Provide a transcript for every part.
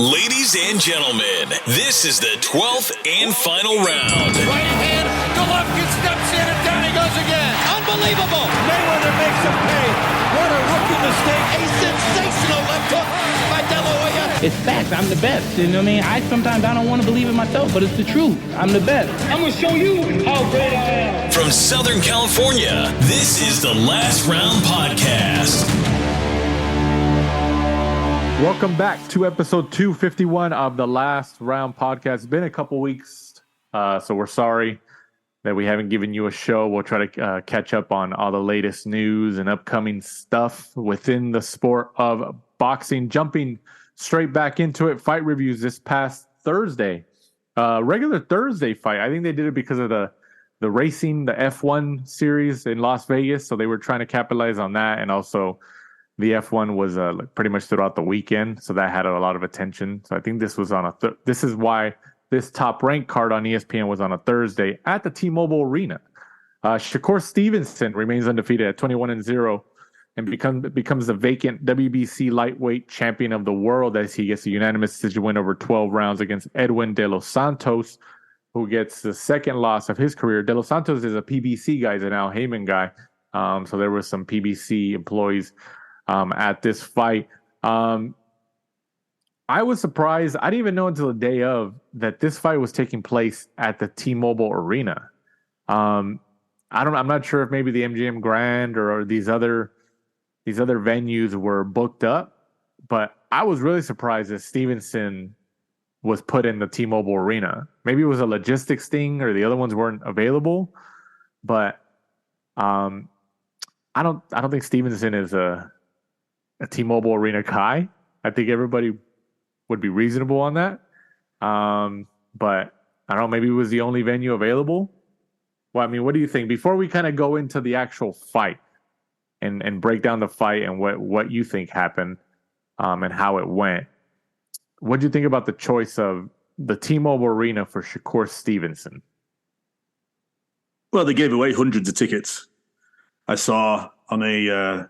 Ladies and gentlemen, this is the 12th and final round. Right hand, Golovkin steps in and down he goes again. Unbelievable. Mayweather makes him pay. What a rookie mistake. A sensational left hook by De La Hoya. It's facts. I'm the best. You know what I mean? Sometimes I don't want to believe it myself, but it's the truth. I'm the best. I'm going to show you how great I am. From Southern California, this is the Last Round Podcast. Welcome back to episode 251 of the Last Round Podcast. It's been a couple weeks, so we're sorry that we haven't given you a show. We'll try to catch up on all the latest news and upcoming stuff within the sport of boxing. Jumping straight back into it, fight reviews this past Thursday. Regular Thursday fight. I think they did it because of the racing, the F1 series in Las Vegas, so they were trying to capitalize on that, and also the F1 was pretty much throughout the weekend, so that had a lot of attention. So I think this was on this is why this top ranked card on ESPN was on a Thursday at the T-Mobile Arena. Shakur Stevenson remains undefeated at 21-0 and becomes the vacant WBC lightweight champion of the world as he gets a unanimous decision win over 12 rounds against Edwin De Los Santos, who gets the second loss of his career. De Los Santos is a PBC guy, he's an Al Heyman guy. So there were some PBC employees at this fight. I was surprised. I didn't even know until the day of that this fight was taking place at the T-Mobile Arena. I'm not sure if maybe the MGM Grand or these other venues were booked up, but I was really surprised that Stevenson was put in the T-Mobile Arena. Maybe it was a logistics thing or the other ones weren't available, but I don't think Stevenson is a T-Mobile Arena guy. I think everybody would be reasonable on that. But I don't know, maybe it was the only venue available. Well, I mean, what do you think? Before we kind of go into the actual fight and break down the fight and what you think happened and how it went, what do you think about the choice of the T-Mobile Arena for Shakur Stevenson? Well, they gave away hundreds of tickets. I saw on a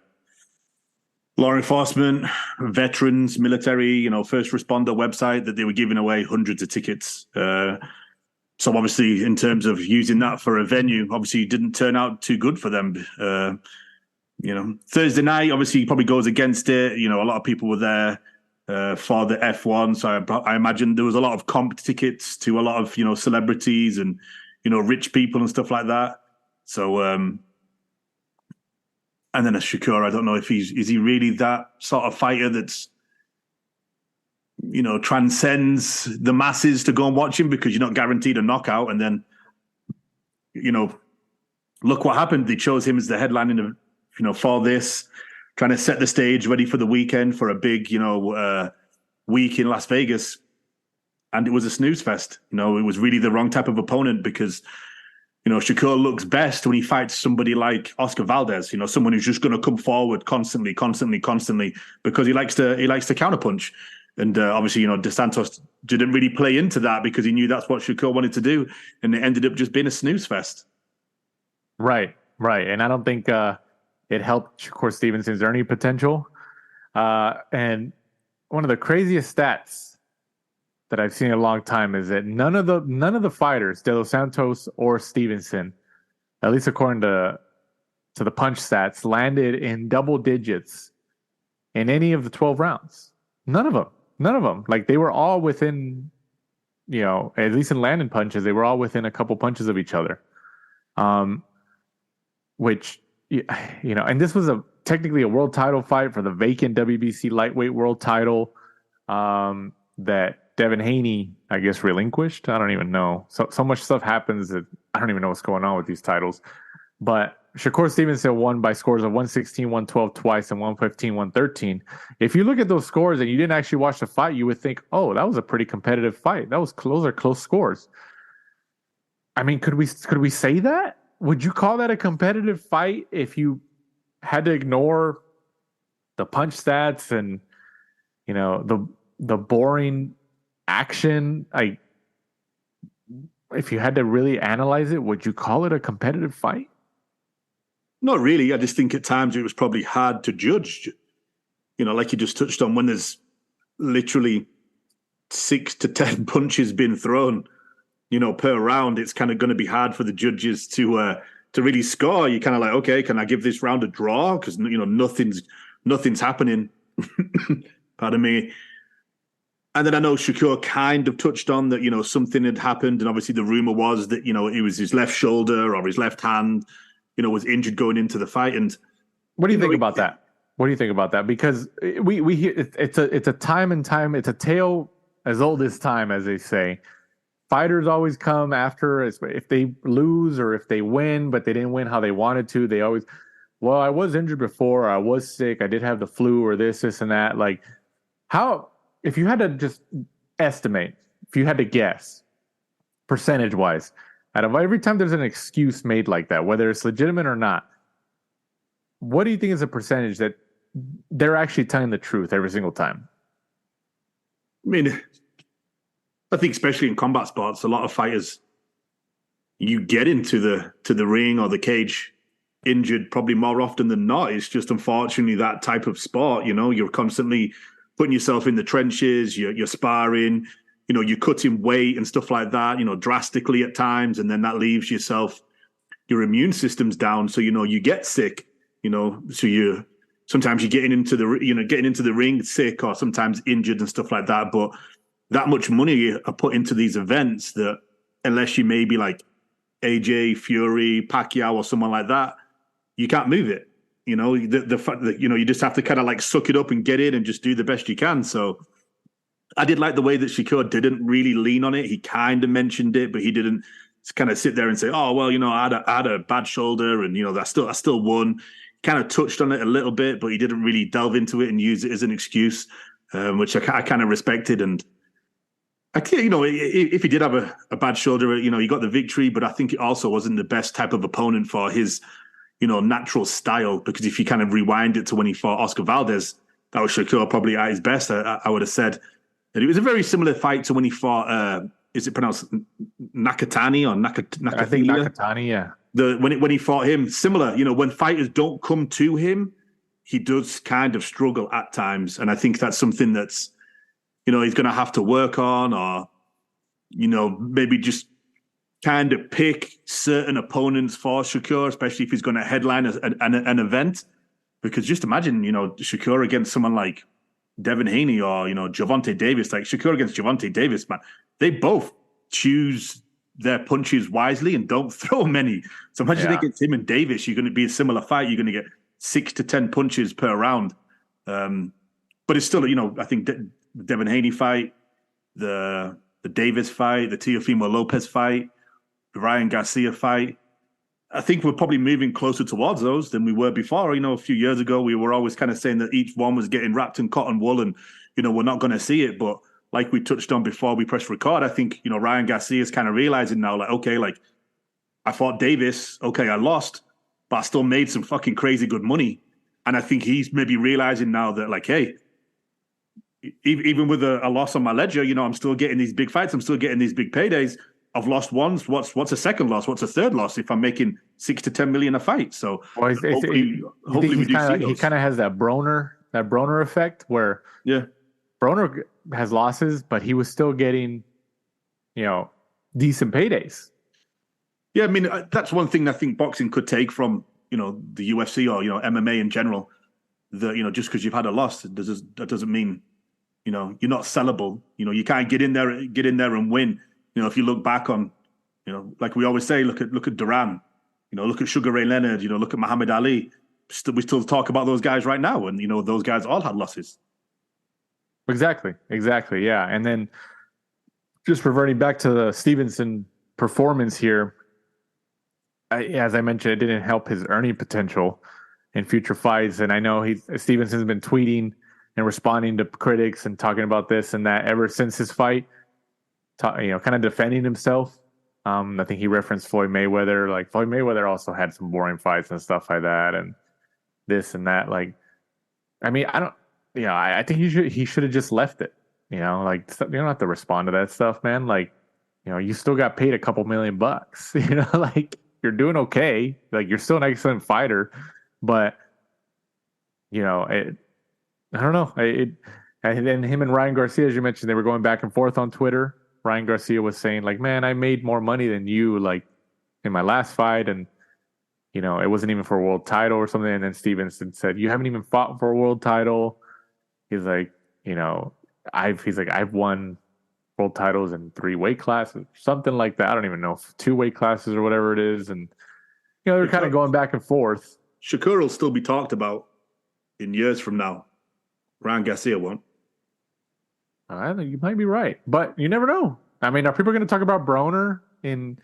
law enforcement, veterans, military, first responder website that they were giving away hundreds of tickets. So obviously, in terms of using that for a venue, obviously it didn't turn out too good for them. Thursday night obviously probably goes against it. A lot of people were there for the F1, so I imagine there was a lot of comp tickets to a lot of celebrities and rich people and stuff like that. So. And then a Shakur, I don't know if is he really that sort of fighter that's, transcends the masses to go and watch him because you're not guaranteed a knockout. And then, look what happened. They chose him as the headline for this, trying to set the stage ready for the weekend for a big, week in Las Vegas. And it was a snooze fest. It was really the wrong type of opponent because Shakur looks best when he fights somebody like Oscar Valdez, someone who's just going to come forward constantly, because he likes to counterpunch. And obviously, De Santos didn't really play into that because he knew that's what Shakur wanted to do. And it ended up just being a snooze fest. Right. And I don't think it helped Shakur Stevenson's earning potential. And one of the craziest stats that I've seen in a long time is that none of the fighters, De Los Santos or Stevenson, at least according to the punch stats, landed in double digits in any of the 12 rounds. None of them. Like they were all within, at least in landing punches, they were all within a couple punches of each other. Which, and this was technically a world title fight for the vacant WBC lightweight world title that Devin Haney, I guess, relinquished. I don't even know. So much stuff happens that I don't even know what's going on with these titles. But Shakur Stevenson won by scores of 116, 112 twice, and 115, 113. If you look at those scores and you didn't actually watch the fight, you would think, oh, that was a pretty competitive fight. Those are close scores. I mean, could we say that? Would you call that a competitive fight if you had to ignore the punch stats and, the boring action? If you had to really analyze it, would you call it a competitive fight? Not really. I just think at times it was probably hard to judge. Like you just touched on, when there's literally 6 to 10 punches being thrown, per round, it's kind of going to be hard for the judges to really score. You're kind of like, okay, can I give this round a draw? Because, nothing's happening. Pardon me. And then I know Shakur kind of touched on that, something had happened. And obviously the rumor was that, it was his left shoulder or his left hand, was injured going into the fight. And what do you think about that? What do you think about that? Because we hear it's a time, it's a tale as old as time, as they say. Fighters always come after if they lose or if they win, but they didn't win how they wanted to. They always, well, I was injured before, or I was sick, I did have the flu, or this, and that. Like, how, if you had to just estimate, if you had to guess, percentage-wise, out of every time there's an excuse made like that, whether it's legitimate or not, what do you think is a percentage that they're actually telling the truth every single time? I mean, I think especially in combat sports, a lot of fighters, you get into the ring or the cage injured probably more often than not. It's just unfortunately that type of sport. You're constantly putting yourself in the trenches. You're sparring. You're cutting weight and stuff like that. Drastically at times, and then that leaves your immune system's down. So you get sick. So sometimes you're getting into the ring sick, or sometimes injured and stuff like that. But that much money are put into these events that unless you maybe like AJ, Fury, Pacquiao, or someone like that, you can't move it. The fact that, you just have to kind of like suck it up and get in and just do the best you can. So I did like the way that Shakur didn't really lean on it. He kind of mentioned it, but he didn't kind of sit there and say, oh, well, I had a bad shoulder and, I still won. Kind of touched on it a little bit, but he didn't really delve into it and use it as an excuse, which I kind of respected. And I think, if he did have a bad shoulder, he got the victory, but I think it also wasn't the best type of opponent for his, natural style. Because if you kind of rewind it to when he fought Oscar Valdez, that was Shakur probably at his best, I would have said. And it was a very similar fight to when he fought, is it pronounced Nakatani or Nakatani? I think Nakatani, yeah. When he fought him, similar, when fighters don't come to him, he does kind of struggle at times. And I think that's something that's, he's going to have to work on, or, maybe just kind of pick certain opponents for Shakur, especially if he's going to headline an event. Because just imagine, Shakur against someone like Devin Haney or, Gervonta Davis. Like Shakur against Gervonta Davis, man, they both choose their punches wisely and don't throw many. So imagine against him and Davis, you're going to be a similar fight. You're going to get 6 to 10 punches per round. But it's still, I think the Devin Haney fight, the Davis fight, the Teofimo Lopez fight, the Ryan Garcia fight, I think we're probably moving closer towards those than we were before. A few years ago, we were always kind of saying that each one was getting wrapped in cotton wool and, we're not going to see it. But like we touched on before we pressed record, I think, Ryan Garcia is kind of realizing now, like, okay, like I fought Davis. Okay, I lost, but I still made some fucking crazy good money. And I think he's maybe realizing now that, like, hey, even with a loss on my ledger, I'm still getting these big fights. I'm still getting these big paydays. I've lost once. What's a second loss? What's a third loss if I'm making 6 to 10 million a fight? So hopefully we do see those. He kind of has that Broner effect where Broner has losses, but he was still getting, decent paydays. Yeah, I mean, that's one thing I think boxing could take from, the UFC or, MMA in general. Just because you've had a loss, that doesn't mean, you're not sellable. You can't get in there and win. If you look back on, like we always say, look at Duran, look at Sugar Ray Leonard, look at Muhammad Ali. We still talk about those guys right now, and those guys all had losses. Exactly, yeah. And then just reverting back to the Stevenson performance here, as I mentioned, it didn't help his earning potential in future fights. And I know Stevenson's been tweeting and responding to critics and talking about this and that ever since his fight. Kind of defending himself. I think he referenced Floyd Mayweather. Like Floyd Mayweather also had some boring fights and stuff like that, and this and that. Like, I mean, I think he should have just left it. You don't have to respond to that stuff, man. Like, you still got paid a couple $1 million. Like you're doing okay. Like you're still an excellent fighter, but I don't know. And then him and Ryan Garcia, as you mentioned, they were going back and forth on Twitter. Ryan Garcia was saying, like, man, I made more money than you, like, in my last fight. And, you know, it wasn't even for a world title or something. And then Stevenson said, you haven't even fought for a world title. He's like, you know, I've won world titles in 3 weight classes, something like that. I don't even know, 2 weight classes or whatever it is. And, you know, they're kind of going back and forth. Shakur will still be talked about in years from now. Ryan Garcia won't. I think you might be right, but you never know. I mean, are people going to talk about Broner in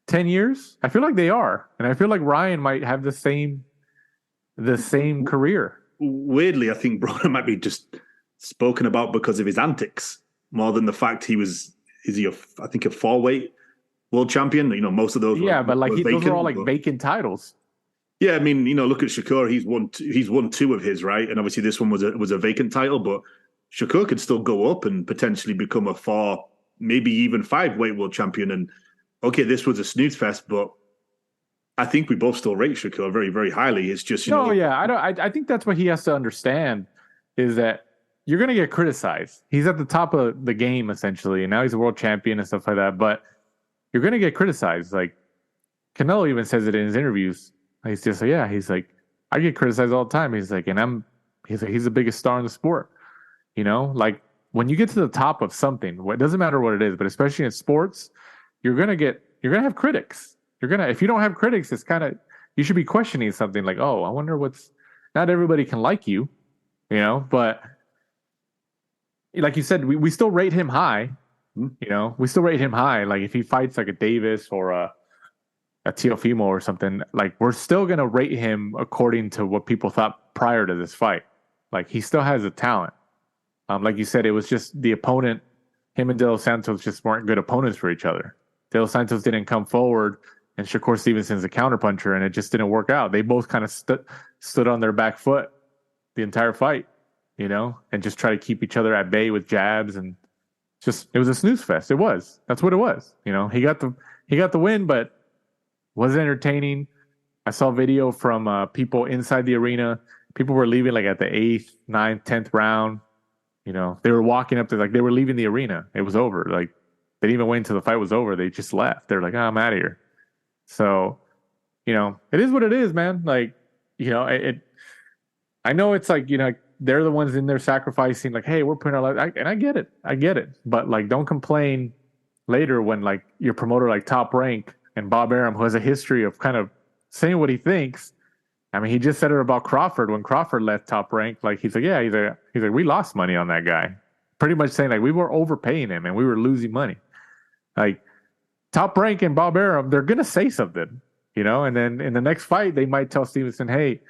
10 years? I feel like they are. And I feel like Ryan might have the same career. Weirdly, I think Broner might be just spoken about because of his antics more than the fact he was, I think a 4-weight world champion. You know, most of those but like those are all like vacant titles. Yeah, I mean, you know, look at Shakur. He's won 2 of his, right? And obviously this one was a vacant title, but Shakur could still go up and potentially become a 4, maybe even 5-weight world champion. And okay, this was a snooze fest, but I think we both still rate Shakur very, very highly. It's just, you know. Yeah, I think that's what he has to understand is that you're going to get criticized. He's at the top of the game, essentially, and now he's a world champion and stuff like that. But you're going to get criticized. Like, Canelo even says it in his interviews. He's just like, yeah, he's like, I get criticized all the time. He's like, he's the biggest star in the sport. You know, like when you get to the top of something, it doesn't matter what it is, but especially in sports, you're gonna have critics. If you don't have critics, it's kind of, you should be questioning something like, oh, I wonder not everybody can like you, you know, but like you said, we still rate him high, you know, Like if he fights like a Davis or a Teofimo or something, like we're still going to rate him according to what people thought prior to this fight. Like he still has a talent. Like you said, it was just the opponent. Him and De Los Santos just weren't good opponents for each other. De Los Santos didn't come forward, and Shakur Stevenson's a counterpuncher, and it just didn't work out. They both kind of stood on their back foot the entire fight, you know, and just try to keep each other at bay with jabs, and it was a snooze fest. It was. That's what it was. You know, he got the win, but wasn't entertaining. I saw video from people inside the arena. People were leaving like at the 8th, 9th, 10th round. You know, they were walking up to, like, they were leaving the arena. It was over. Like, they didn't even wait until the fight was over. They just left. They're like, oh, I'm out of here. So, you know, it is what it is, man. Like, you know, I know it's like, you know, they're the ones in there sacrificing, like, hey, we're putting our life, and I get it. But like, don't complain later when like your promoter like Top Rank and Bob Arum, who has a history of kind of saying what he thinks. I mean, he just said it about Crawford when Crawford left Top Rank. Like, he's like, we lost money on that guy. Pretty much saying like we were overpaying him and we were losing money. Like Top Rank and Bob Arum, they're gonna say something, you know. And then in the next fight, they might tell Stevenson, hey,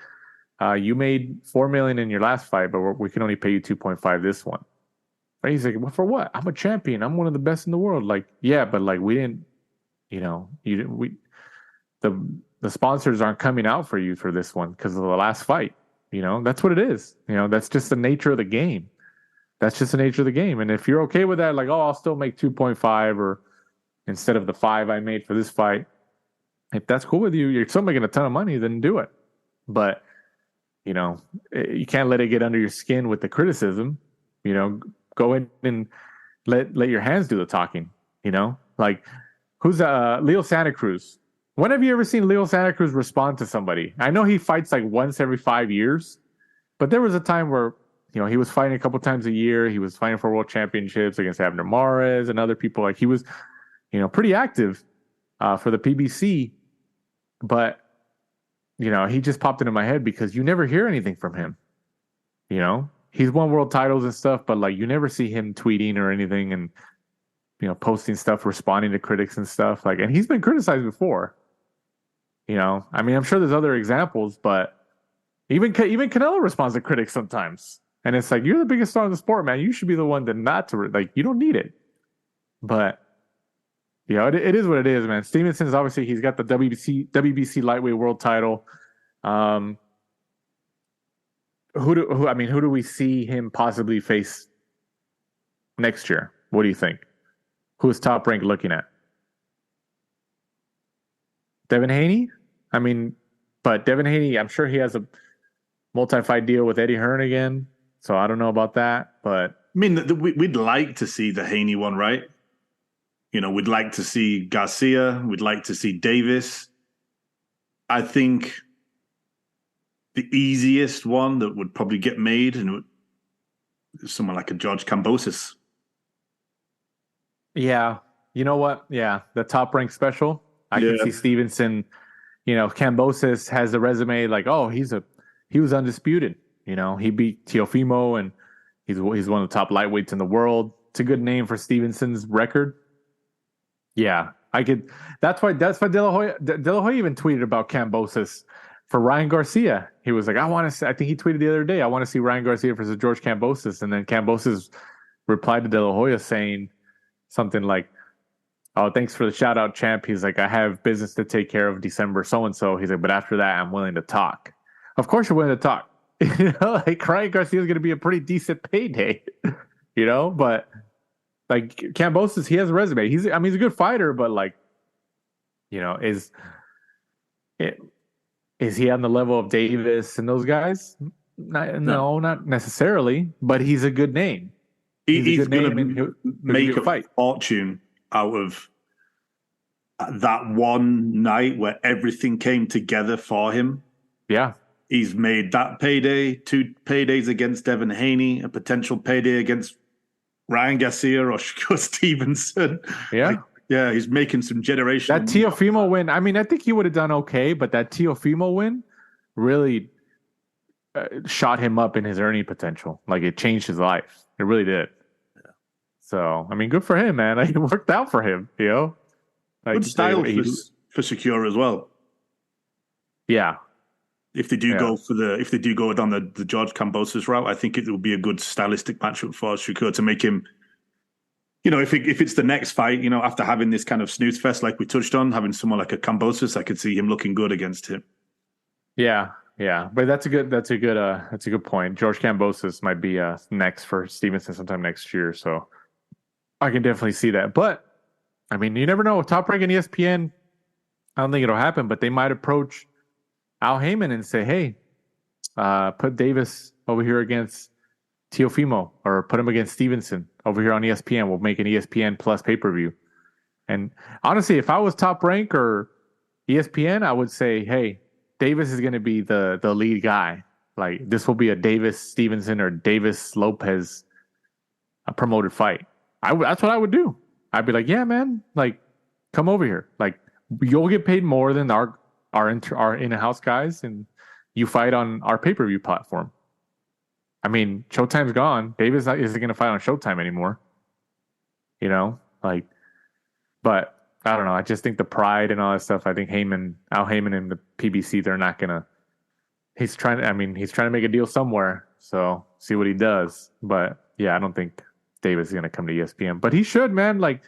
you made $4 million in your last fight, but we can only pay you 2.5 this one. Right? He's like, well, for what? I'm a champion. I'm one of the best in the world. Like, yeah, but like we didn't, you know, the sponsors aren't coming out for you for this one because of the last fight. You know, that's what it is. You know, that's just the nature of the game. And if you're okay with that, like, oh, I'll still make 2.5 or instead of the 5 I made for this fight, if that's cool with you, you're still making a ton of money, then do it. But, you know, you can't let it get under your skin with the criticism. You know, go in and let your hands do the talking, you know? Like, who's Leo Santa Cruz? When have you ever seen Leo Santa Cruz respond to somebody? I know he fights like once every 5 years, but there was a time where, you know, he was fighting a couple times a year. He was fighting for world championships against Abner Mares and other people. Like, he was, you know, pretty active for the PBC, but, you know, he just popped into my head because you never hear anything from him. You know, he's won world titles and stuff, but like you never see him tweeting or anything and, you know, posting stuff, responding to critics and stuff. Like, and he's been criticized before. You know, I mean, I'm sure there's other examples, but even Canelo responds to critics sometimes. And it's like, you're the biggest star in the sport, man. You should be the one like, you don't need it. But, you know, it is what it is, man. Stevenson's obviously, he's got the WBC lightweight world title. Who do we see him possibly face next year? What do you think? Who is Top Rank looking at? Devin Haney? I mean, but Devin Haney, I'm sure he has a multi-fight deal with Eddie Hearn again. So I don't know about that, but I mean, we'd like to see the Haney one, right? You know, we'd like to see Garcia. We'd like to see Davis. I think the easiest one that would probably get made and someone like a George Kambosos. yeah, you know what? Yeah, the top rank special. I can Yeah. see Stevenson. You know, Kambosos has a resume like, oh, he was undisputed. You know, he beat Teofimo, and he's one of the top lightweights in the world. It's a good name for Stevenson's record. Yeah, I could. That's why De La Hoya even tweeted about Kambosos for Ryan Garcia. He was like, I want to see. I think he tweeted the other day, I want to see Ryan Garcia versus George Kambosos, and then Kambosos replied to De La Hoya saying something like, "Oh, thanks for the shout out, champ." He's like, "I have business to take care of December so and so." He's like, "But after that, I'm willing to talk." Of course, you're willing to talk. You know, like Ryan Garcia is going to be a pretty decent payday. You know, but like Kambosos, he has a resume. He's a good fighter, but like, you know, is he on the level of Davis and those guys? No, not necessarily. But he's a good name. He's going to make a fight fortune out of that one night where everything came together for him. Yeah. He's made that payday, 2 paydays against Devin Haney, a potential payday against Ryan Garcia or Shakur Stevenson. Yeah. Yeah, he's making some generational. That Teofimo win, I mean, I think he would have done okay, but that Teofimo win really shot him up in his earning potential. Like, it changed his life. It really did. Yeah. So, I mean, good for him, man. Like, it worked out for him, you know? Like, good style for Shakur as well. Yeah. If they do go down the George Kambosos route, I think it will be a good stylistic matchup for Shakur to make him, you know, if it's the next fight, you know, after having this kind of snooze fest like we touched on, having someone like a Kambosos, I could see him looking good against him. Yeah, but that's a good point. George Kambosos might be next for Stevenson sometime next year, so I can definitely see that. But I mean, you never know. With Top Rank and ESPN, I don't think it'll happen, but they might approach Al Heyman and say, hey, put Davis over here against Teofimo, or put him against Stevenson over here on ESPN. We'll make an ESPN Plus pay-per-view. And honestly, if I was Top Rank or ESPN, I would say, hey, Davis is going to be the lead guy. Like, this will be a Davis Stevenson or Davis Lopez promoted fight. That's what I would do. I'd be like, yeah, man, like, come over here. Like, you'll get paid more than our in-house guys, and you fight on our pay-per-view platform. I mean, Showtime's gone. Davis isn't going to fight on Showtime anymore. You know, like, but I don't know. I just think the pride and all that stuff. I think Al Heyman and the PBC, they're not going to. He's trying to make a deal somewhere. So see what he does. But yeah, I don't think Davis is going to come to ESPN. But he should, man. Like,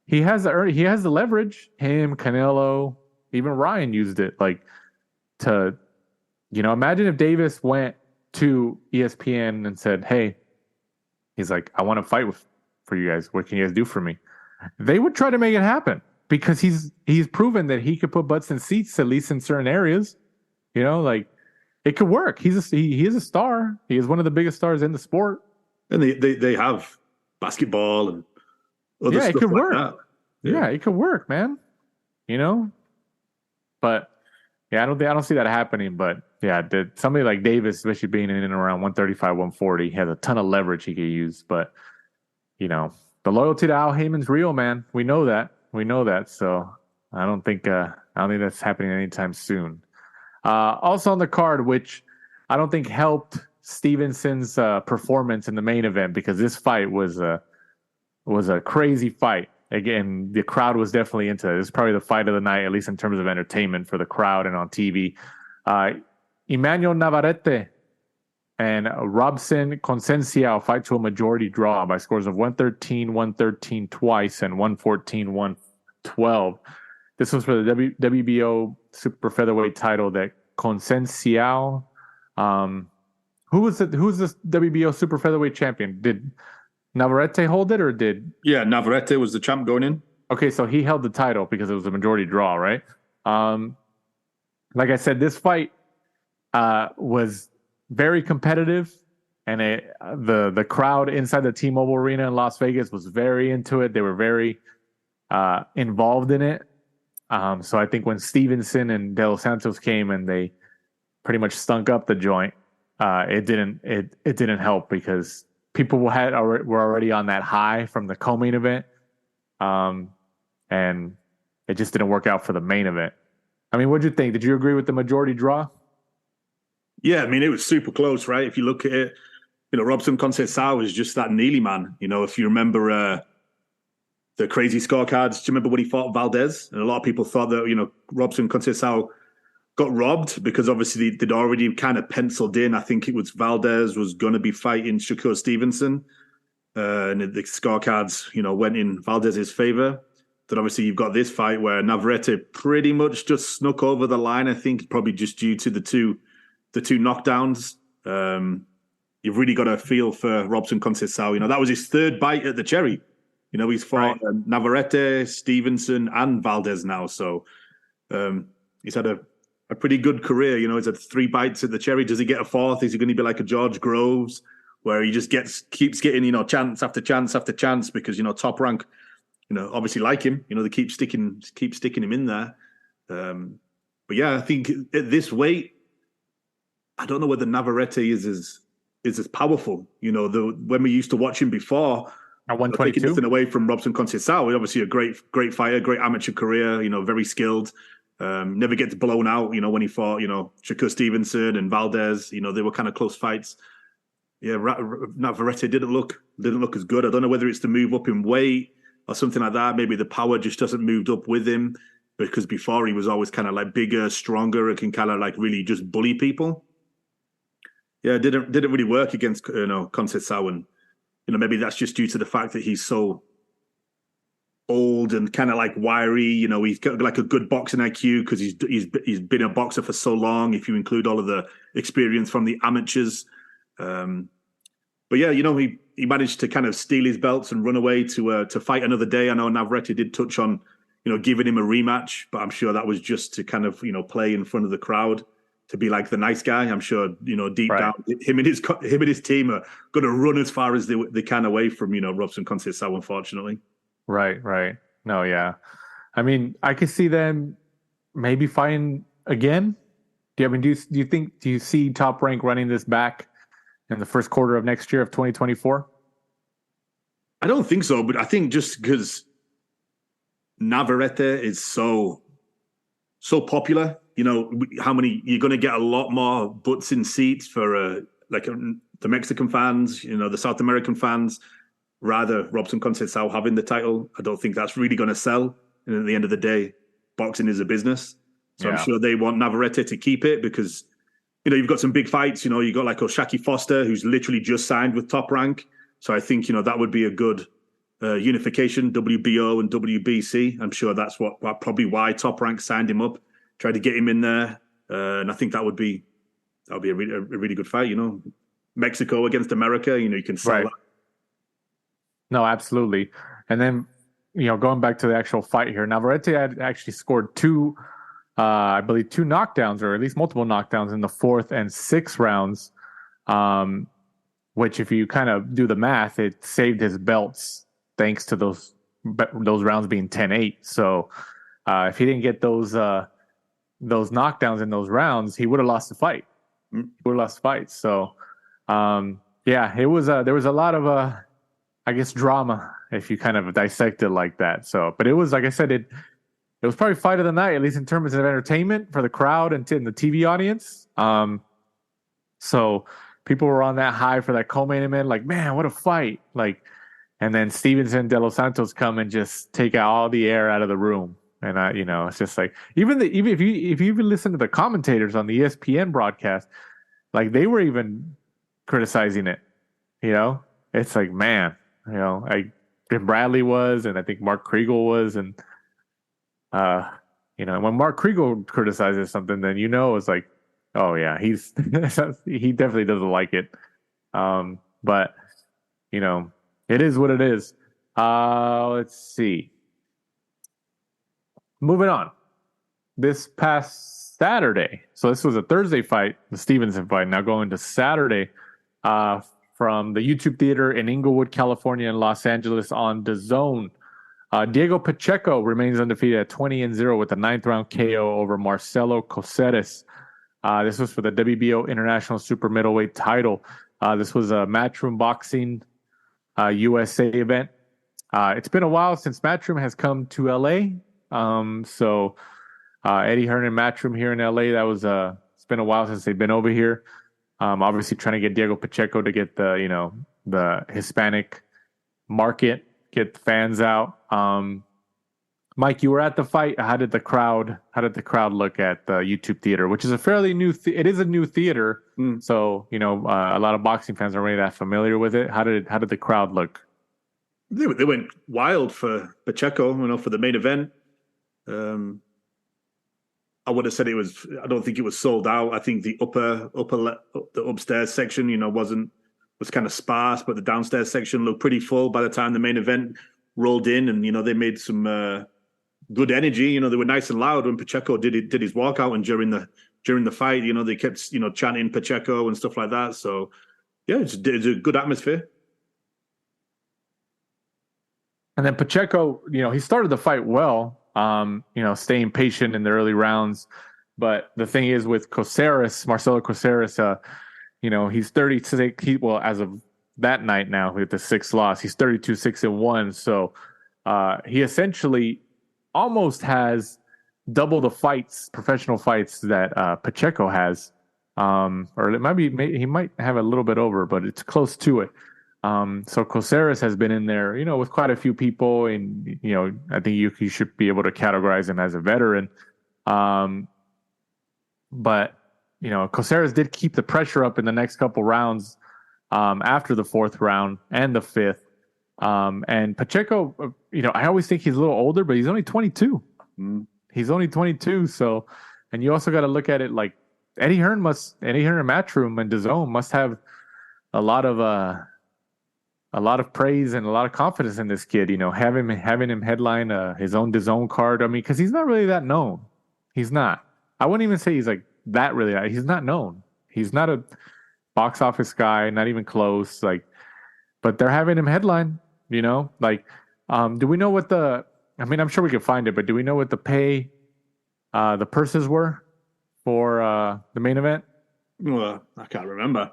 he has the leverage. Him, Canelo, even Ryan used it. Like, to, you know, imagine if Davis went to ESPN and said, hey, he's like, I want to fight for you guys. What can you guys do for me? They would try to make it happen because he's proven that he could put butts in seats, at least in certain areas. You know, like, it could work. He is a star. He is one of the biggest stars in the sport. And they have basketball and other stuff it could like work. that. Yeah, it could work, man. You know? But yeah, I don't see that happening. But yeah, somebody like Davis, especially being in and around 135, 140, has a ton of leverage he could use. But, you know, the loyalty to Al Heyman's real, man. We know that. So I don't think that's happening anytime soon. Also on the card, which I don't think helped Stevenson's performance in the main event, because this fight was a crazy fight. Again, the crowd was definitely into it. It's probably the fight of the night, at least in terms of entertainment for the crowd and on TV. Emmanuel Navarrete and Robson Concenciao fight to a majority draw by scores of 113 twice and 114-112. This was for the WBO super featherweight title that Concenciao, who's this WBO super featherweight champion? Did Navarrete hold it, or did? Yeah, Navarrete was the champ going in. Okay, so he held the title because it was a majority draw, right? Like I said, this fight was very competitive. and the crowd inside the T-Mobile Arena in Las Vegas was very into it. They were very involved in it. So I think when Stevenson and De Los Santos came and they pretty much stunk up the joint, it didn't help because people were already on that high from the co-main event, and it just didn't work out for the main event. I mean, what'd you think? Did you agree with the majority draw? Yeah, I mean, it was super close, right? If you look at it, Robson Conceição is just that Neely man. If you remember the crazy scorecards, do you remember when he fought Valdez? And a lot of people thought that, Robson Conceição got robbed because obviously they'd already kind of penciled in. I think it was Valdez was going to be fighting Shakur Stevenson. And the scorecards, went in Valdez's favor. Then obviously you've got this fight where Navarrete pretty much just snuck over the line, I think, probably just due to the two knockdowns. You've really got a feel for Robson Conceição. That was his third bite at the cherry. He's fought Navarrete, Stevenson, and Valdez now. So he's had a pretty good career. He's had 3 bites at the cherry. Does he get a fourth? Is he going to be like a George Groves where he just keeps getting, chance after chance after chance because, Top Rank, obviously like him. They keep sticking him in there. But yeah, I think at this weight, I don't know whether Navarrete is as powerful. When we used to watch him before, at 122, taking nothing away from Robson Conceição, obviously a great fighter, great amateur career. Very skilled. Never gets blown out. When he fought, Shakur Stevenson and Valdez, they were kind of close fights. Yeah, Navarrete didn't look as good. I don't know whether it's the move up in weight or something like that. Maybe the power just hasn't moved up with him because before he was always kind of like bigger, stronger, and can kind of like really just bully people. Yeah, it didn't really work against Conceição, and maybe that's just due to the fact that he's so old and kind of like wiry. He's got like a good boxing IQ because he's been a boxer for so long. If you include all of the experience from the amateurs, but yeah, he managed to kind of steal his belts and run away to fight another day. I know Navarrete did touch on giving him a rematch, but I'm sure that was just to kind of play in front of the crowd, to be like the nice guy. I'm sure, deep down, him and his team are going to run as far as they can away from, Robson Conceição, unfortunately. Right. No, yeah. I mean, I could see them maybe fighting again. Do you see Top Rank running this back in the first quarter of next year of 2024? I don't think so, but I think just because Navarrete is so popular, how many you're going to get a lot more butts in seats for the Mexican fans, the South American fans, rather Robson Conceição having the title. I don't think that's really going to sell. And at the end of the day, boxing is a business. So yeah. I'm sure they want Navarrete to keep it because, you've got some big fights. You've got like Oshaki Foster, who's literally just signed with Top Rank. So I think, that would be a good unification, WBO and WBC. I'm sure that's probably why Top Rank signed him up, tried to get him in there. And I think that would be a really good fight, Mexico against America, you can sell that. No, absolutely. And then, going back to the actual fight here, Navarrete had actually scored two knockdowns, or at least multiple knockdowns in the 4th and 6th rounds, which if you kind of do the math, it saved his belts thanks to those rounds being 10-8. So if he didn't get those knockdowns in those rounds, he would have lost the fight. So, yeah, it was there was a lot of I guess drama if you kind of dissect it like that. So, but it was, like I said, it was probably fight of the night, at least in terms of entertainment for the crowd and the TV audience. So people were on that high for that co-main event, like, man, what a fight! Like, and then Stevenson and De Los Santos come and just take out all the air out of the room. And it's just like even if you even listen to the commentators on the ESPN broadcast, like they were even criticizing it. It's like, man, and Bradley was, and I think Mark Kriegel was, and when Mark Kriegel criticizes something, then it's like, oh yeah, he definitely doesn't like it. But it is what it is. Let's see. Moving on. This past Saturday, so this was a Thursday fight, the Stevenson fight. Now going to Saturday, from the YouTube Theater in Inglewood, California, and Los Angeles on DAZN. Diego Pacheco remains undefeated at 20-0 with a 9th-round KO over Marcelo Coceres. This was for the WBO International Super Middleweight title. This was a Matchroom Boxing USA event. It's been a while since Matchroom has come to LA. So Eddie Hearn and Matchroom here in LA, it's been a while since they've been over here. Obviously trying to get Diego Pacheco to get the Hispanic market, get the fans out. Mike, you were at the fight. How did the crowd look at the YouTube Theater, which is a fairly new? It is a new theater, so a lot of boxing fans aren't really that familiar with it. How did the crowd look? They went wild for Pacheco, for the main event. I would have said it was. I don't think it was sold out. I think the the upstairs section, was kind of sparse, but the downstairs section looked pretty full by the time the main event rolled in, and they made some good energy. They were nice and loud when Pacheco did his walkout, and during the fight, they kept chanting Pacheco and stuff like that. So yeah, it's a good atmosphere. And then Pacheco, he started the fight well. Staying patient in the early rounds. But the thing is with Marcelo Coceres, he's 36. As of that night now, with the 6th loss, he's 32-6-1. So he essentially almost has double the professional fights that Pacheco has. Or it might be, he might have a little bit over, but it's close to it. So Coceres has been in there, with quite a few people, and I think you should be able to categorize him as a veteran. But Coceres did keep the pressure up in the next couple rounds after the 4th round and the 5th. And Pacheco, I always think he's a little older, but he's only 22. He's only 22. So, and you also got to look at it like Eddie Hearn and Matchroom and DAZN must have a lot of praise and a lot of confidence in this kid, having him headline his own DAZN card. I mean, because he's not really that known. He's not. I wouldn't even say he's like that really. He's not known. He's not a box office guy, not even close. But they're having him headline, do we know what I'm sure we can find it, but do we know what the purses were for the main event? Well, I can't remember.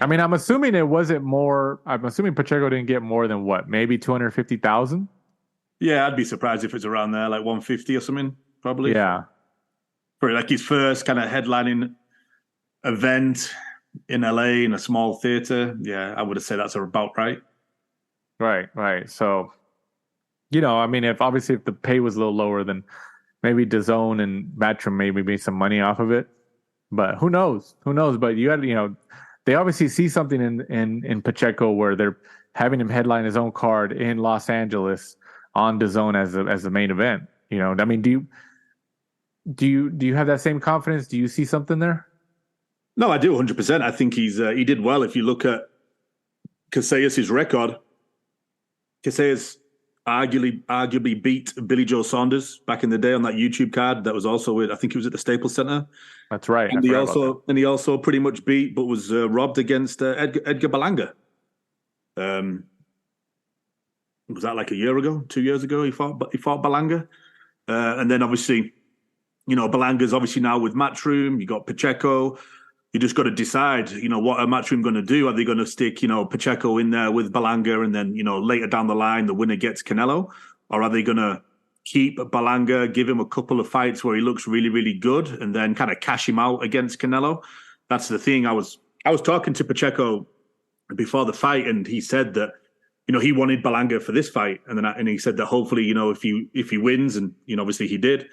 I'm assuming it wasn't more. I'm assuming Pacheco didn't get more than maybe 250,000. Yeah, I'd be surprised if it's around there, like 150 or something, probably. Yeah, for like his first kind of headlining event in LA in a small theater. Yeah, I would have said that's about right. Right. So, if the pay was a little lower, then maybe DAZN and Matchroom maybe made some money off of it. But who knows? But you had, they obviously see something in Pacheco where they're having him headline his own card in Los Angeles on DAZN as the main event. Do you have that same confidence? Do you see something there? No, I do 100%. I think he did well. If you look at Casillas' record, Casillas arguably beat Billy Joe Saunders back in the day on that YouTube card. That was also I think it was at the Staples Center. That's right. And he also pretty much beat, but was robbed against Edgar Berlanga. Was that like a year ago, 2 years ago? He fought Berlanga, and then obviously, Berlanga's obviously now with Matchroom. You got Pacheco. You just got to decide, what are Matchroom going to do? Are they going to stick, Pacheco in there with Berlanga, and then later down the line the winner gets Canelo, or are they going to keep Berlanga, give him a couple of fights where he looks really, really good, and then kind of cash him out against Canelo? That's the thing. I was talking to Pacheco before the fight, and he said that he wanted Berlanga for this fight, and he said that hopefully if he wins, and obviously he did,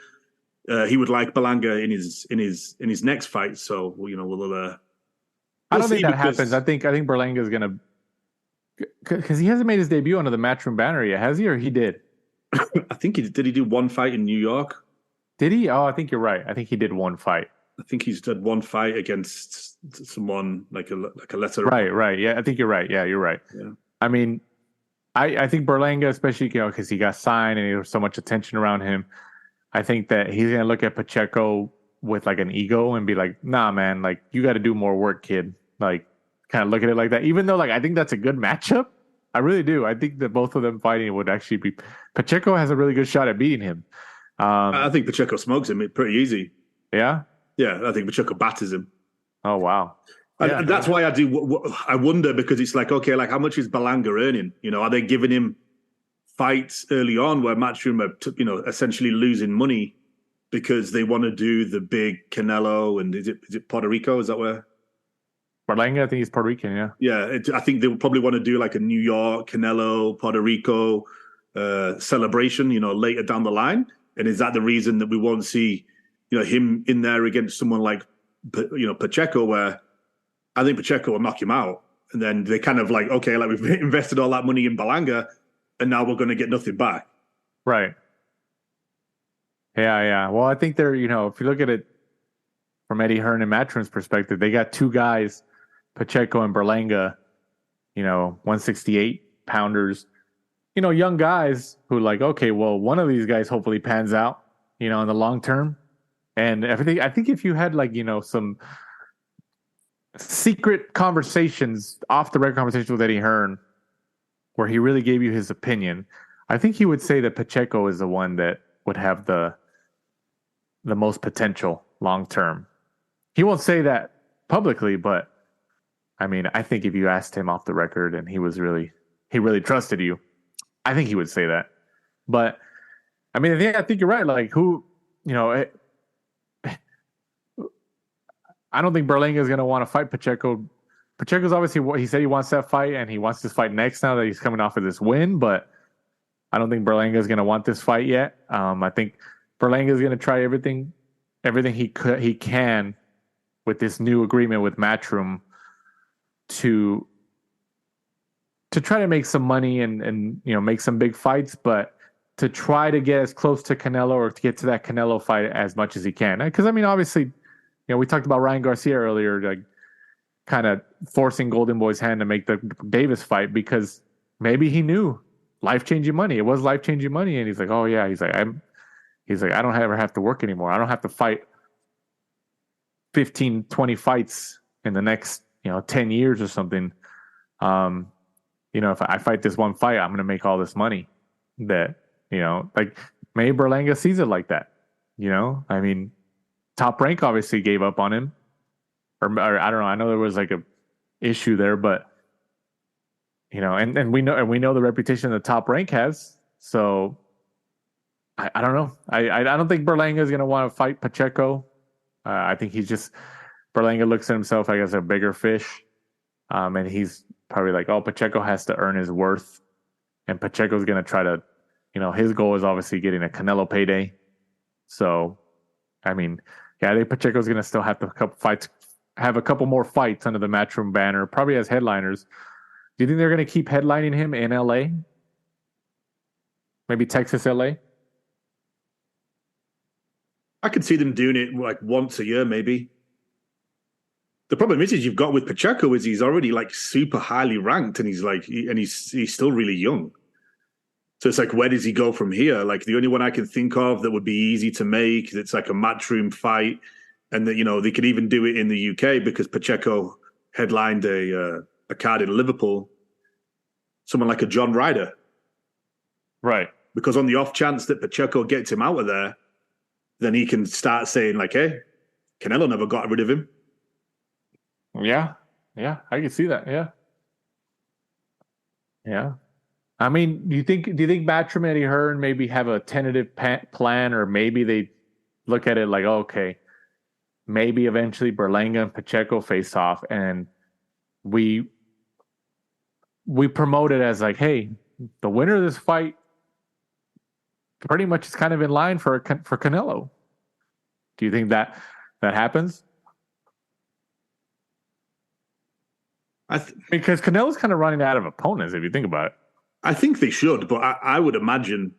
he would like Berlanga in his next fight. So we'll I don't think that happens. I think Berlanga is gonna, because he hasn't made his debut under the Matchroom banner yet, has he? Or he did? I think he did. He do one fight in New York? Did he? Oh, I think you're right. I think he did one fight. I think he's done one fight against someone like a lesser. Right. Yeah, I think you're right. Yeah, you're right. Yeah. I mean, I think Berlanga, especially because he got signed and there was so much attention around him, I think that he's gonna look at Pacheco with like an ego and be like, "Nah, man, like you got to do more work, kid. Like kind of look at it like that. Even though, like, I think that's a good matchup. I really do. I think that both of them fighting would actually be. Pacheco has a really good shot at beating him. I think Pacheco smokes him pretty easy. Yeah? Yeah, I think Pacheco batters him. Oh, wow. And that's why I wonder, because it's like, okay, like how much is Berlanga earning? You know, are they giving him fights early on where Matchroom are, essentially losing money because they want to do the big Canelo and is it Puerto Rico? Is that where? Berlanga, I think he's Puerto Rican, yeah. Yeah, I think they will probably want to do like a New York, Canelo, Puerto Rico celebration, later down the line. And is that the reason that we won't see, him in there against someone like, Pacheco, where I think Pacheco will knock him out. And then they kind of like, okay, like we've invested all that money in Berlanga and now we're going to get nothing back. Right. Yeah. Well, I think they're, if you look at it from Eddie Hearn and Matchroom's perspective, they got two guys, Pacheco and Berlanga, 168 pounders, young guys who like, okay, well, one of these guys hopefully pans out, in the long term. And everything, I think if you had like, some secret conversations, off the record conversations with Eddie Hearn, where he really gave you his opinion, I think he would say that Pacheco is the one that would have the most potential long term. He won't say that publicly, but I mean, I think if you asked him off the record and he really trusted you, I think he would say that. But I mean, I think you're right. Like I don't think Berlanga is going to want to fight Pacheco. Pacheco's obviously what he said he wants that fight, and he wants this fight next now that he's coming off of this win. But I don't think Berlanga is going to want this fight yet. I think Berlanga is going to try everything he can with this new agreement with Matchroom to try to make some money and make some big fights, but to try to get as close to Canelo or to get to that Canelo fight as much as he can. Because I mean, obviously, we talked about Ryan Garcia earlier, like kind of forcing Golden Boy's hand to make the Davis fight because maybe he knew life-changing money. It was life-changing money, and he's like, oh yeah, he's like, I don't ever have to work anymore. I don't have to fight 15, 20 fights in the next 10 years or something. If I fight this one fight, I'm going to make all this money. That like maybe Berlanga sees it like that. I mean, Top Rank obviously gave up on him, or I don't know. I know there was like a issue there, but and we know the reputation that Top Rank has. So I don't know. I don't think Berlanga is going to want to fight Pacheco. I think Berlanga looks at himself like as a bigger fish, and he's probably like, oh, Pacheco has to earn his worth, and Pacheco's going to try to, his goal is obviously getting a Canelo payday. So, I mean, yeah, I think Pacheco's going to still have to have a couple more fights under the Matchroom banner, probably as headliners. Do you think they're going to keep headlining him in LA? Maybe Texas, LA? I could see them doing it like once a year, maybe. The problem is you've got with Pacheco is he's already like super highly ranked, and he's still really young. So it's like, where does he go from here? Like the only one I can think of that would be easy to make, that's like a Matchroom fight, and that they could even do it in the UK because Pacheco headlined a card in Liverpool. Someone like a John Ryder, right? Because on the off chance that Pacheco gets him out of there, then he can start saying like, "Hey, Canelo never got rid of him." Yeah, I can see that. Yeah. I mean, do you think Matchroom and Eddie Hearn maybe have a tentative plan, or maybe they look at it like, oh, okay, maybe eventually Berlanga and Pacheco face off, and we promote it as like, hey, the winner of this fight pretty much is kind of in line for Canelo. Do you think that happens? Because Canelo's kind of running out of opponents, if you think about it. I think they should, but I would imagine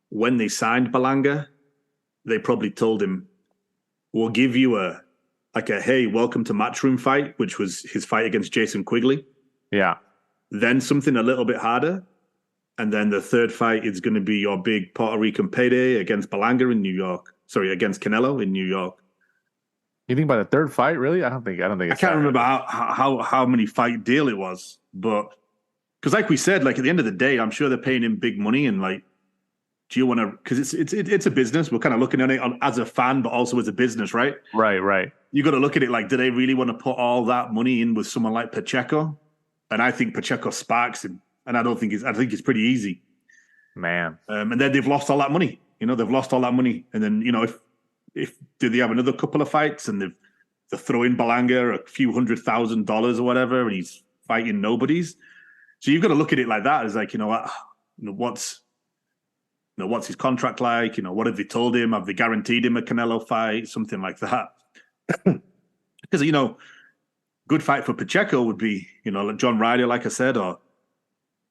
when they signed Berlanga, they probably told him, we'll give you a hey, welcome to Matchroom fight, which was his fight against Jason Quigley. Yeah. Then something a little bit harder. And then the third fight is going to be your big Puerto Rican payday against Berlanga in New York. Sorry, against Canelo in New York. You think by the third fight, really? I don't think I it's can't that. remember how many fight deal it was, but because like we said, like at the end of the day, I'm sure they're paying him big money, and like, do you want to? Because it's a business. We're kind of looking at it as a fan, but also as a business, right? Right. You got to look at it like, do they really want to put all that money in with someone like Pacheco? And I think Pacheco sparks him, and I think it's pretty easy. Man. And then they've lost all that money. They've lost all that money, and then if do they have another couple of fights and they throw in Berlanga a few $100,000 or whatever, and he's fighting nobodies. So you've got to look at it like that. It's like, what's his contract like? What have they told him? Have they guaranteed him a Canelo fight? Something like that. Because, good fight for Pacheco would be, like John Ryder, like I said, or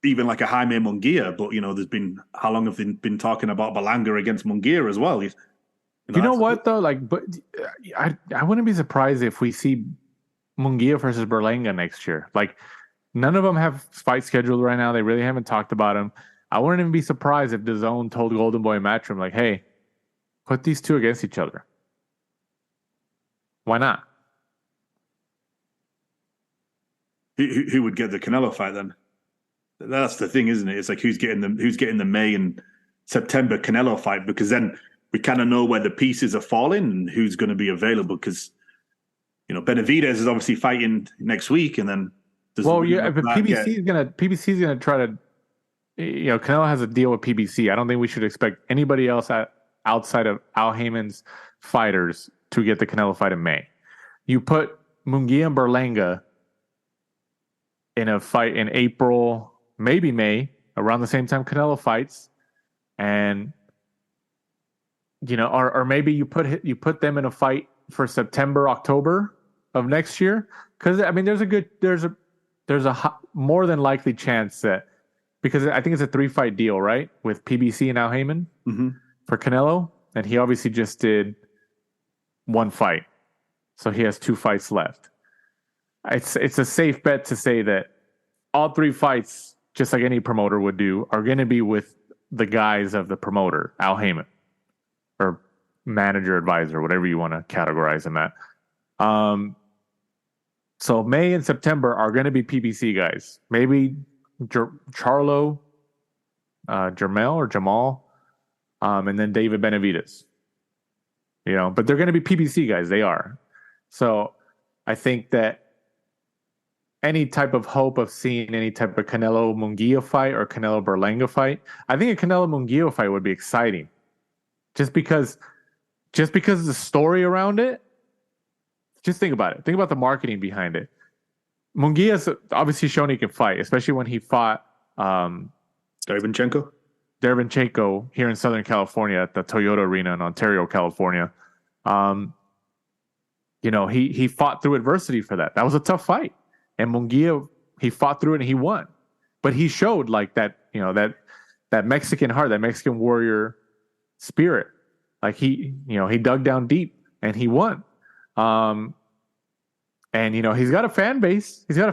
even like a Jaime Munguia. But, there's been, how long have they been talking about Berlanga against Munguia as well? You know what, though? Like, but I wouldn't be surprised if we see Munguia versus Berlanga next year. Like, none of them have fight scheduled right now. They really haven't talked about them. I wouldn't even be surprised if DAZN told Golden Boy and Matchroom, like, hey, put these two against each other. Why not? Who would get the Canelo fight then? That's the thing, isn't it? It's like who's getting the May and September Canelo fight, because then we kind of know where the pieces are falling and who's going to be available. Because Benavidez is obviously fighting next week, and then but PBC is gonna try to. Canelo has a deal with PBC. I don't think we should expect anybody else outside of Al Heyman's fighters to get the Canelo fight in May. You put Munguia and Berlanga in a fight in April, maybe May, around the same time Canelo fights, and or maybe you put them in a fight for September, October of next year. Because I mean, there's a more than likely chance that, because I think it's a 3-fight deal, right, with PBC and Al Heyman for Canelo, and he obviously just did 1 fight, so he has 2 fights left. It's a safe bet to say that all 3 fights, just like any promoter would do, are going to be with the guys of the promoter, Al Heyman, or manager, advisor, whatever you want to categorize him at. So May and September are going to be PBC guys. Maybe Charlo, Jamal, and then David Benavidez. But they're going to be PBC guys. They are. So I think that any type of hope of seeing any type of Canelo Munguia fight or Canelo Berlanga fight, I think a Canelo Munguia fight would be exciting. Just because the story around it. Just think about it. Think about the marketing behind it. Munguia's obviously shown he can fight, especially when he fought Derevyanchenko here in Southern California at the Toyota Arena in Ontario, California. He fought through adversity for that. That was a tough fight. And Munguia, he fought through it and he won. But he showed like that, that Mexican heart, that Mexican warrior spirit. Like he dug down deep and he won. And he's got a fan base. I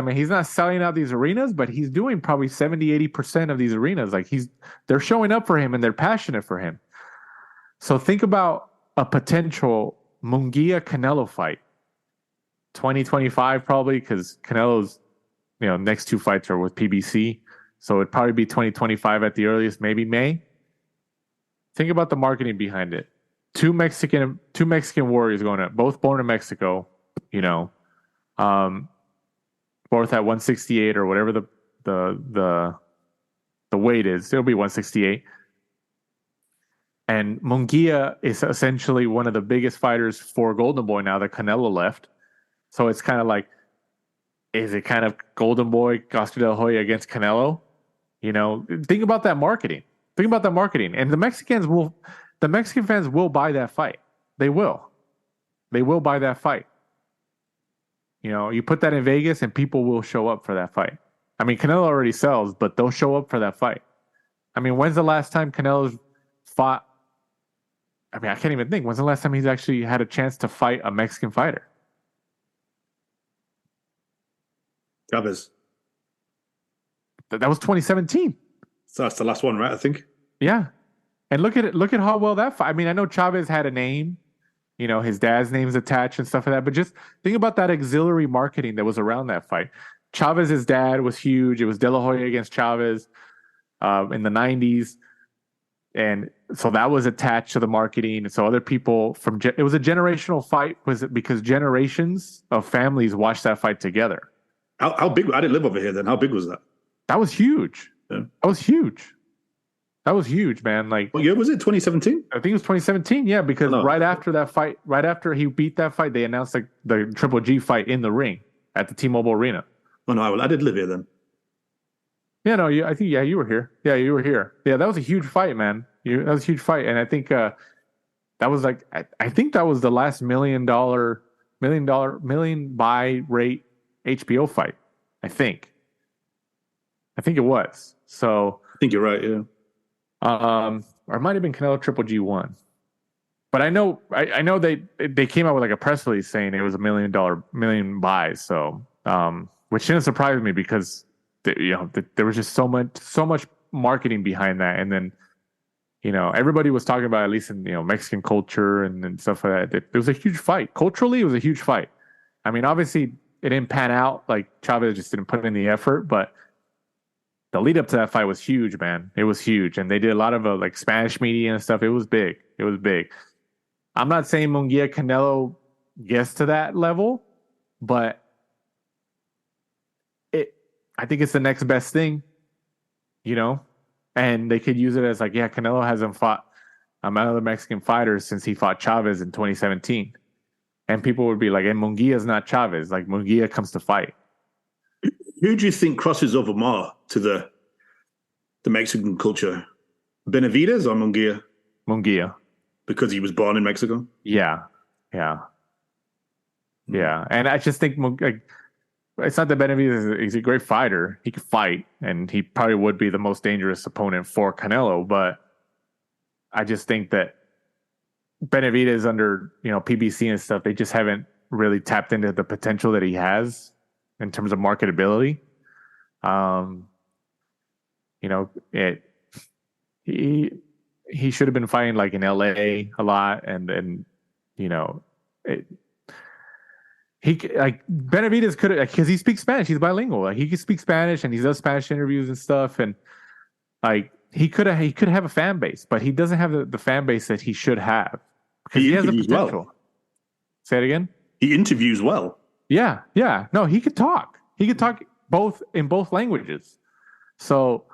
mean, he's not selling out these arenas, but he's doing probably 70-80% of these arenas. Like they're showing up for him and they're passionate for him. So think about a potential Munguia Canelo fight. 2025 probably, because Canelo's next 2 fights are with PBC. So it'd probably be 2025 at the earliest, maybe May. Think about the marketing behind it. Two Mexican warriors going at, both born in Mexico, both at 168 or whatever the weight is. It'll be 168. And Munguia is essentially one of the biggest fighters for Golden Boy now that Canelo left. So it's kind of like, is it kind of Golden Boy, Oscar De La Hoya against Canelo? Think about that marketing. And the Mexican fans will buy that fight. They will buy that fight. You put that in Vegas and people will show up for that fight. I mean, Canelo already sells, but they'll show up for that fight. I mean, when's the last time Canelo's fought? I mean, I can't even think. When's the last time he's actually had a chance to fight a Mexican fighter? Chavez. That was 2017. So that's the last one, right? I think. Yeah. And look at how well that fight. I mean, I know Chavez had a name, You know, his dad's name's attached and stuff like that. But just think about that auxiliary marketing that was around that fight. Chavez's dad was huge. It was De La Hoya against Chavez in the 90s. And so that was attached to the marketing. And so other people it was a generational fight, was it because generations of families watched that fight together. How big? I didn't live over here then. How big was that? That was huge. Yeah. That was huge. That was huge, man. Like, what year was it? 2017? I think it was 2017. Yeah, because right after that fight, right after he beat that fight, they announced like the Triple G fight in the ring at the T-Mobile Arena. Oh no, I did live here then. Yeah, no, I think you were here. Yeah, you were here. Yeah, that was a huge fight, man. That was a huge fight, and I think that was like I think that was the last million buy rate HBO fight. I think it was. So I think you're right. Yeah. Or it might have been Canelo Triple G1. But I know they came out with like a press release saying it was $1 million buys. So which didn't surprise me because there was just so much marketing behind that, and then everybody was talking about, at least in Mexican culture and stuff like that. It was a huge fight. Culturally, it was a huge fight. I mean, obviously, it didn't pan out. Like Chavez just didn't put in the effort, but the lead up to that fight was huge, man. It was huge, and they did a lot of like Spanish media and stuff. It was big. It was big. I'm not saying Munguia Canelo gets to that level, but I think it's the next best thing, and they could use it as like, yeah, Canelo hasn't fought another Mexican fighter since he fought Chavez in 2017, and people would be like, and Munguia's not Chavez. Like Munguia comes to fight. Who do you think crosses over more to the Mexican culture? Benavidez or Munguia? Munguia. Because he was born in Mexico? Yeah. And I just think it's not that Benavidez is a great fighter. He could fight, and he probably would be the most dangerous opponent for Canelo. But I just think that Benavidez under PBC and stuff, they just haven't really tapped into the potential that he has in terms of marketability. He should have been fighting like in LA a lot, and Benavidez could have, because he speaks Spanish. He's bilingual. Like he can speak Spanish, and he does Spanish interviews and stuff. And like he could have a fan base, but he doesn't have the fan base that he should have because he has the potential. Well. Say it again. He interviews well. Yeah. No, he could talk. He could talk in both languages. So,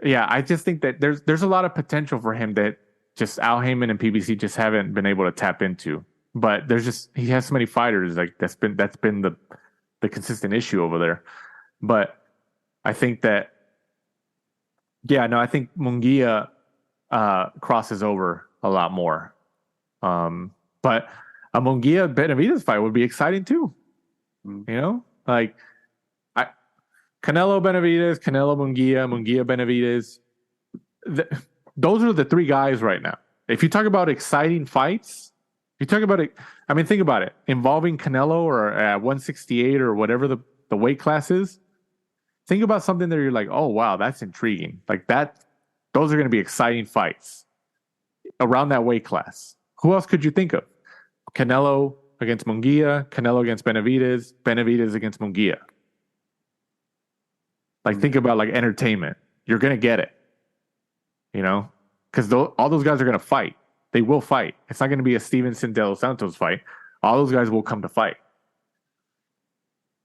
yeah, I just think that there's a lot of potential for him that just Al Heyman and PBC just haven't been able to tap into. But he has so many fighters, like that's been the consistent issue over there. But I think that I think Munguia crosses over a lot more. But a Munguia Benavidez fight would be exciting too. Like Canelo Benavidez, Canelo Munguia Benavidez. Those are the three guys right now. If you talk about exciting fights, you talk about it. I mean, think about it. Involving Canelo or at 168 or whatever the weight class is. Think about something that you're like, oh wow, that's intriguing. Like that. Those are going to be exciting fights around that weight class. Who else could you think of? Canelo against Munguia, Canelo against Benavidez, Benavidez against Munguia. Like, think about like entertainment. You're going to get it, because all those guys are going to fight. They will fight. It's not going to be a Stevenson de los Santos fight. All those guys will come to fight.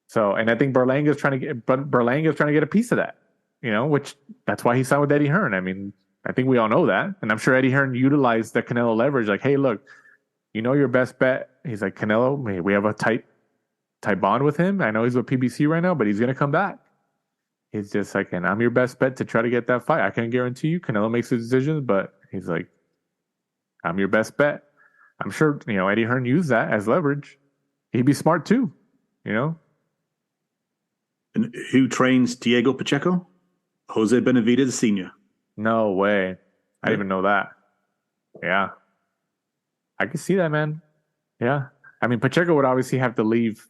So, and I think Berlanga's trying to get a piece of that, which that's why he signed with Eddie Hearn. I mean, I think we all know that. And I'm sure Eddie Hearn utilized the Canelo leverage. Like, hey, look, your best bet. He's like, Canelo, we have a tight bond with him. I know he's with PBC right now, but he's going to come back. He's just like, and I'm your best bet to try to get that fight. I can't guarantee you. Canelo makes the decisions, but he's like, I'm your best bet. I'm sure, Eddie Hearn used that as leverage. He'd be smart too, And who trains Diego Pacheco? Jose Benavidez Sr. No way. I didn't even know that. Yeah. I can see that, man. Yeah. I mean, Pacheco would obviously have to leave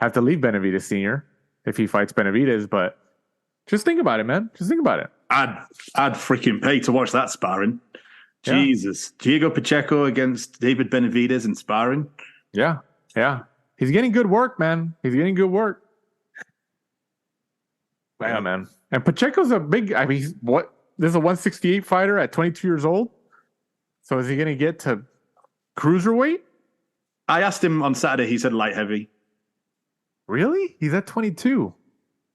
Benavidez Sr. if he fights Benavidez, but just think about it, man. Just think about it. I'd freaking pay to watch that sparring. Jesus. Diego Pacheco against David Benavidez in sparring. Yeah. He's getting good work, man. He's getting good work. Yeah, man. And Pacheco's a big, this is a 168 fighter at 22 years old. So is he going to get to cruiserweight? I asked him on Saturday. He said light heavy. Really? He's at 22.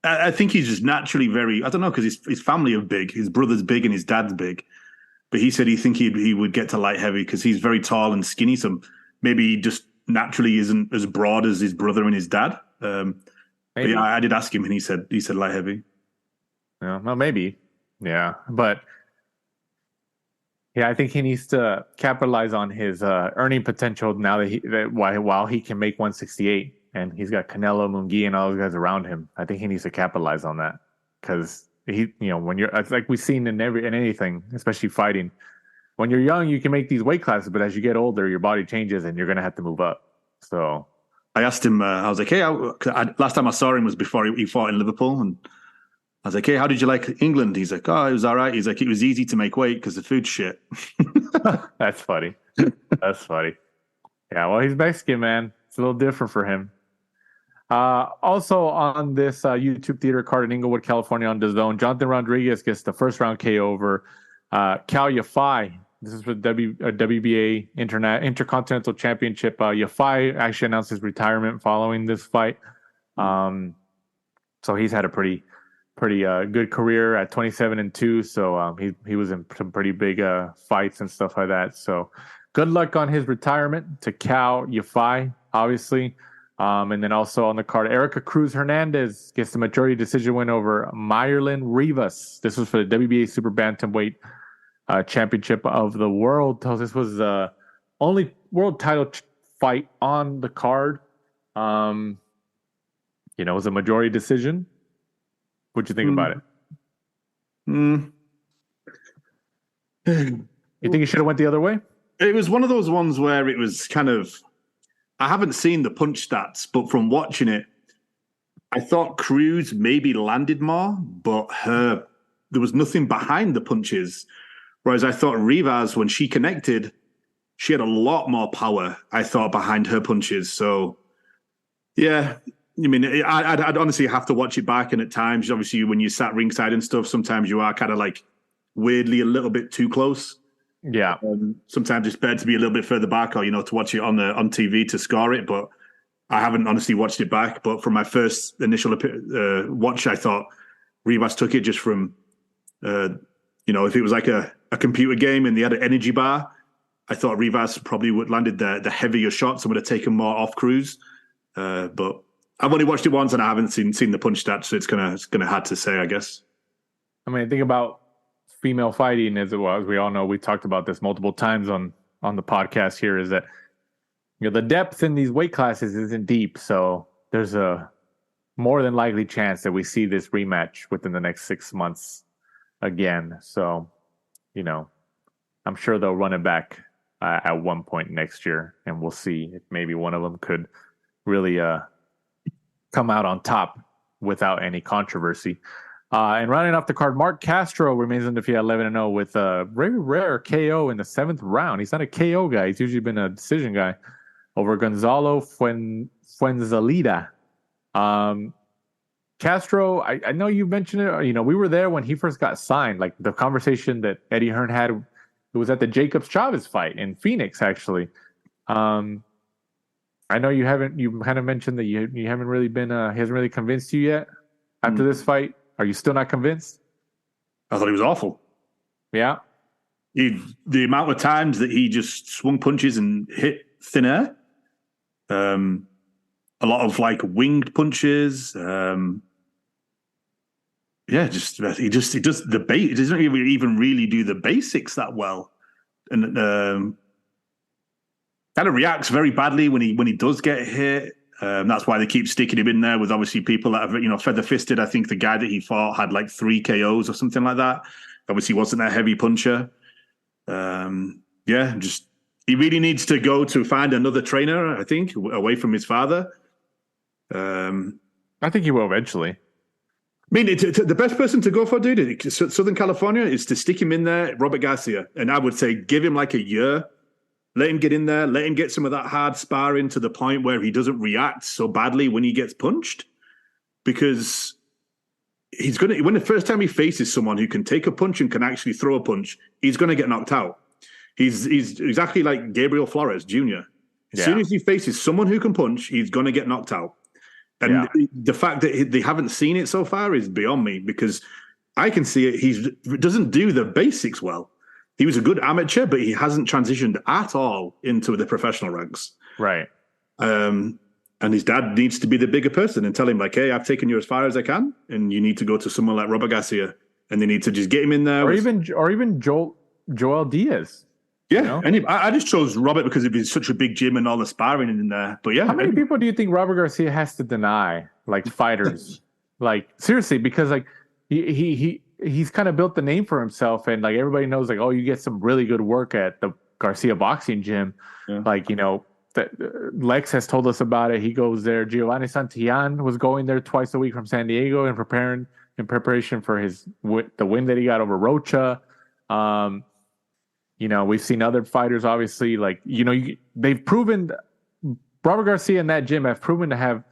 I think he's just naturally very, I don't know, because his family are big. His brother's big and his dad's big. But he said he would get to light heavy because he's very tall and skinny. So maybe he just naturally isn't as broad as his brother and his dad. But yeah, I did ask him and he said light heavy. Yeah, well, maybe. Yeah. But yeah, I think he needs to capitalize on his earning potential now while he can make 168 and he's got Canelo, Munguia, and all those guys around him. I think he needs to capitalize on that because when it's like we've seen in anything, especially fighting, when you're young, you can make these weight classes, but as you get older, your body changes and you're going to have to move up. So I asked him, I was like, hey, last time I saw him was before he fought in Liverpool. And I was like, hey, how did you like England? He's like, oh, it was all right. He's like, it was easy to make weight because the food's shit. That's funny. That's funny. Yeah, well, he's Mexican, man. It's a little different for him. Also on this YouTube theater card in Inglewood, California on DAZN, Jonathan Rodriguez gets the first round KO over Cal Yafai. This is for WBA Intercontinental Championship. Yafai actually announced his retirement following this fight. So he's had a pretty good career at 27-2. So he was in some pretty big fights and stuff like that. So good luck on his retirement to Cal Yafai, obviously. And then also on the card, Erica Cruz Hernandez gets the majority decision win over Myrlyn Rivas. This was for the WBA Super Bantamweight Championship of the World. So this was the only world title fight on the card. It was a majority decision. What'd you think about it? You think it should have went the other way? It was one of those ones where it was kind of, I haven't seen the punch stats, but from watching it, I thought Cruz maybe landed more, but there was nothing behind the punches. Whereas I thought Rivas, when she connected, she had a lot more power, I thought, behind her punches. So, yeah, I mean, I'd honestly have to watch it back. And at times, obviously, when you sat ringside and stuff, sometimes you are kind of like weirdly a little bit too close. Yeah. Sometimes it's better to be a little bit further back or, to watch it on TV to score it. But I haven't honestly watched it back. But from my first initial watch, I thought Rivas took it just from, if it was like a computer game and they had an energy bar, I thought Rivas probably would landed the heavier shots and would have taken more off Cruz. But I've only watched it once and I haven't seen the punch stats, so it's gonna hard to say, I guess. I mean, think about female fighting as well. As we all know, we talked about this multiple times on the podcast here, is that the depth in these weight classes isn't deep. So there's a more than likely chance that we see this rematch within the next 6 months again. So, I'm sure they'll run it back at one point next year, and we'll see if maybe one of them could really come out on top without any controversy. And rounding off the card, Mark Castro remains undefeated 11-0 with a very rare KO in the 7th round. He's not a KO guy. He's usually been a decision guy over Gonzalo Fuenzalida. Castro, I know you mentioned it. We were there when he first got signed. Like the conversation that Eddie Hearn had, it was at the Jacobs Chavez fight in Phoenix, actually. I know you kind of mentioned that you haven't really been, he hasn't really convinced you yet after this fight. Are you still not convinced? I thought he was awful. Yeah. The amount of times that he just swung punches and hit thin air. A lot of like winged punches. He does the bait. He doesn't even really do the basics that well. And kind of reacts very badly when he does get hit. That's why they keep sticking him in there with obviously people that have, feather fisted. I think the guy that he fought had like 3 KOs or something like that. Obviously, wasn't a heavy puncher. He really needs to go to find another trainer, I think, away from his father. I think he will eventually. I mean, the best person to go for, dude, Southern California, is to stick him in there, Robert Garcia. And I would say give him like a year. Let him get in there. Let him get some of that hard sparring to the point where he doesn't react so badly when he gets punched. Because when the first time he faces someone who can take a punch and can actually throw a punch, he's going to get knocked out. He's exactly like Gabriel Flores Jr. As soon as he faces someone who can punch, he's going to get knocked out. And the fact that they haven't seen it so far is beyond me, because I can see it. He doesn't do the basics well. He was a good amateur, but he hasn't transitioned at all into the professional ranks. Right. And his dad needs to be the bigger person and tell him, like, hey, I've taken you as far as I can, and you need to go to someone like Robert Garcia, and they need to just get him in there. Or even Joel Diaz. Yeah, you know? And I just chose Robert because it was such a big gym and all the sparring in there. But yeah, how many people do you think Robert Garcia has to deny, like fighters? Like seriously, because like he's kind of built the name for himself, and like everybody knows, like, oh, you get some really good work at the Garcia boxing gym. Yeah. Like, you know, that Lex has told us about it. He goes there. Giovanni Santillan was going there twice a week from San Diego in preparation for the win that he got over Rocha. You know, we've seen other fighters, obviously, like, you know, they've proven, Robert Garcia and that gym have proven to have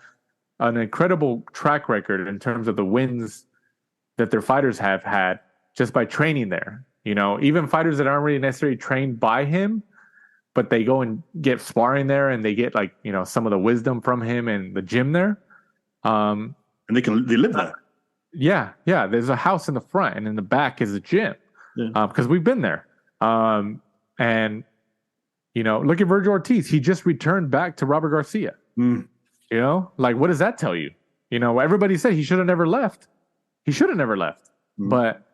an incredible track record in terms of the wins that their fighters have had just by training there. You know, even fighters that aren't really necessarily trained by him, but they go and get sparring there, and they get, like, you know, some of the wisdom from him and the gym there. And they live there. Yeah. There's a house in the front, and in the back is a gym. Because we've been there. And, you know, look at Virgil Ortiz. He just returned back to Robert Garcia. You know, like, what does that tell you? You know, everybody said he should have never left. But,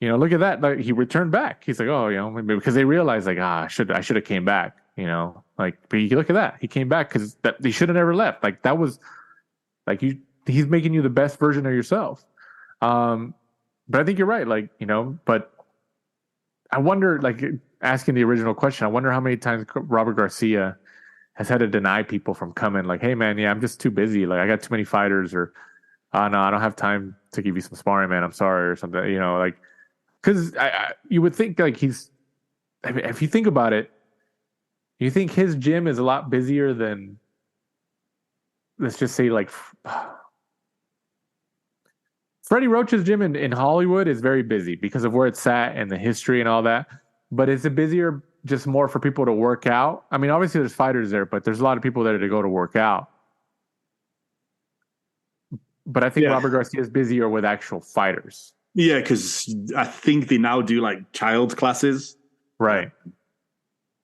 you know, look at that. Like, he returned back. He's like, oh, you know, maybe because they realized, like, I should have came back, you know, like, but you look at that. He came back because he should have never left. Like, that was like, he's making you the best version of yourself. But I think you're right. Like, you know, but I wonder, like, asking the original question, I wonder how many times Robert Garcia has had to deny people from coming. Like, hey, man, I'm just too busy. Like, I got too many fighters, or, oh, no, I don't have time to give you some sparring, man. I'm sorry, or something. You know, like, because you would think, like, I mean, if you think about it, you think his gym is a lot busier than, let's just say, like, Freddie Roach's gym in Hollywood is very busy because of where it's at and the history and all that. But is it busier just more for people to work out? I mean, obviously there's fighters there, but there's a lot of people there to go to work out. But I think Robert Garcia is busier with actual fighters. Yeah, because I think they now do, like, child classes. Right.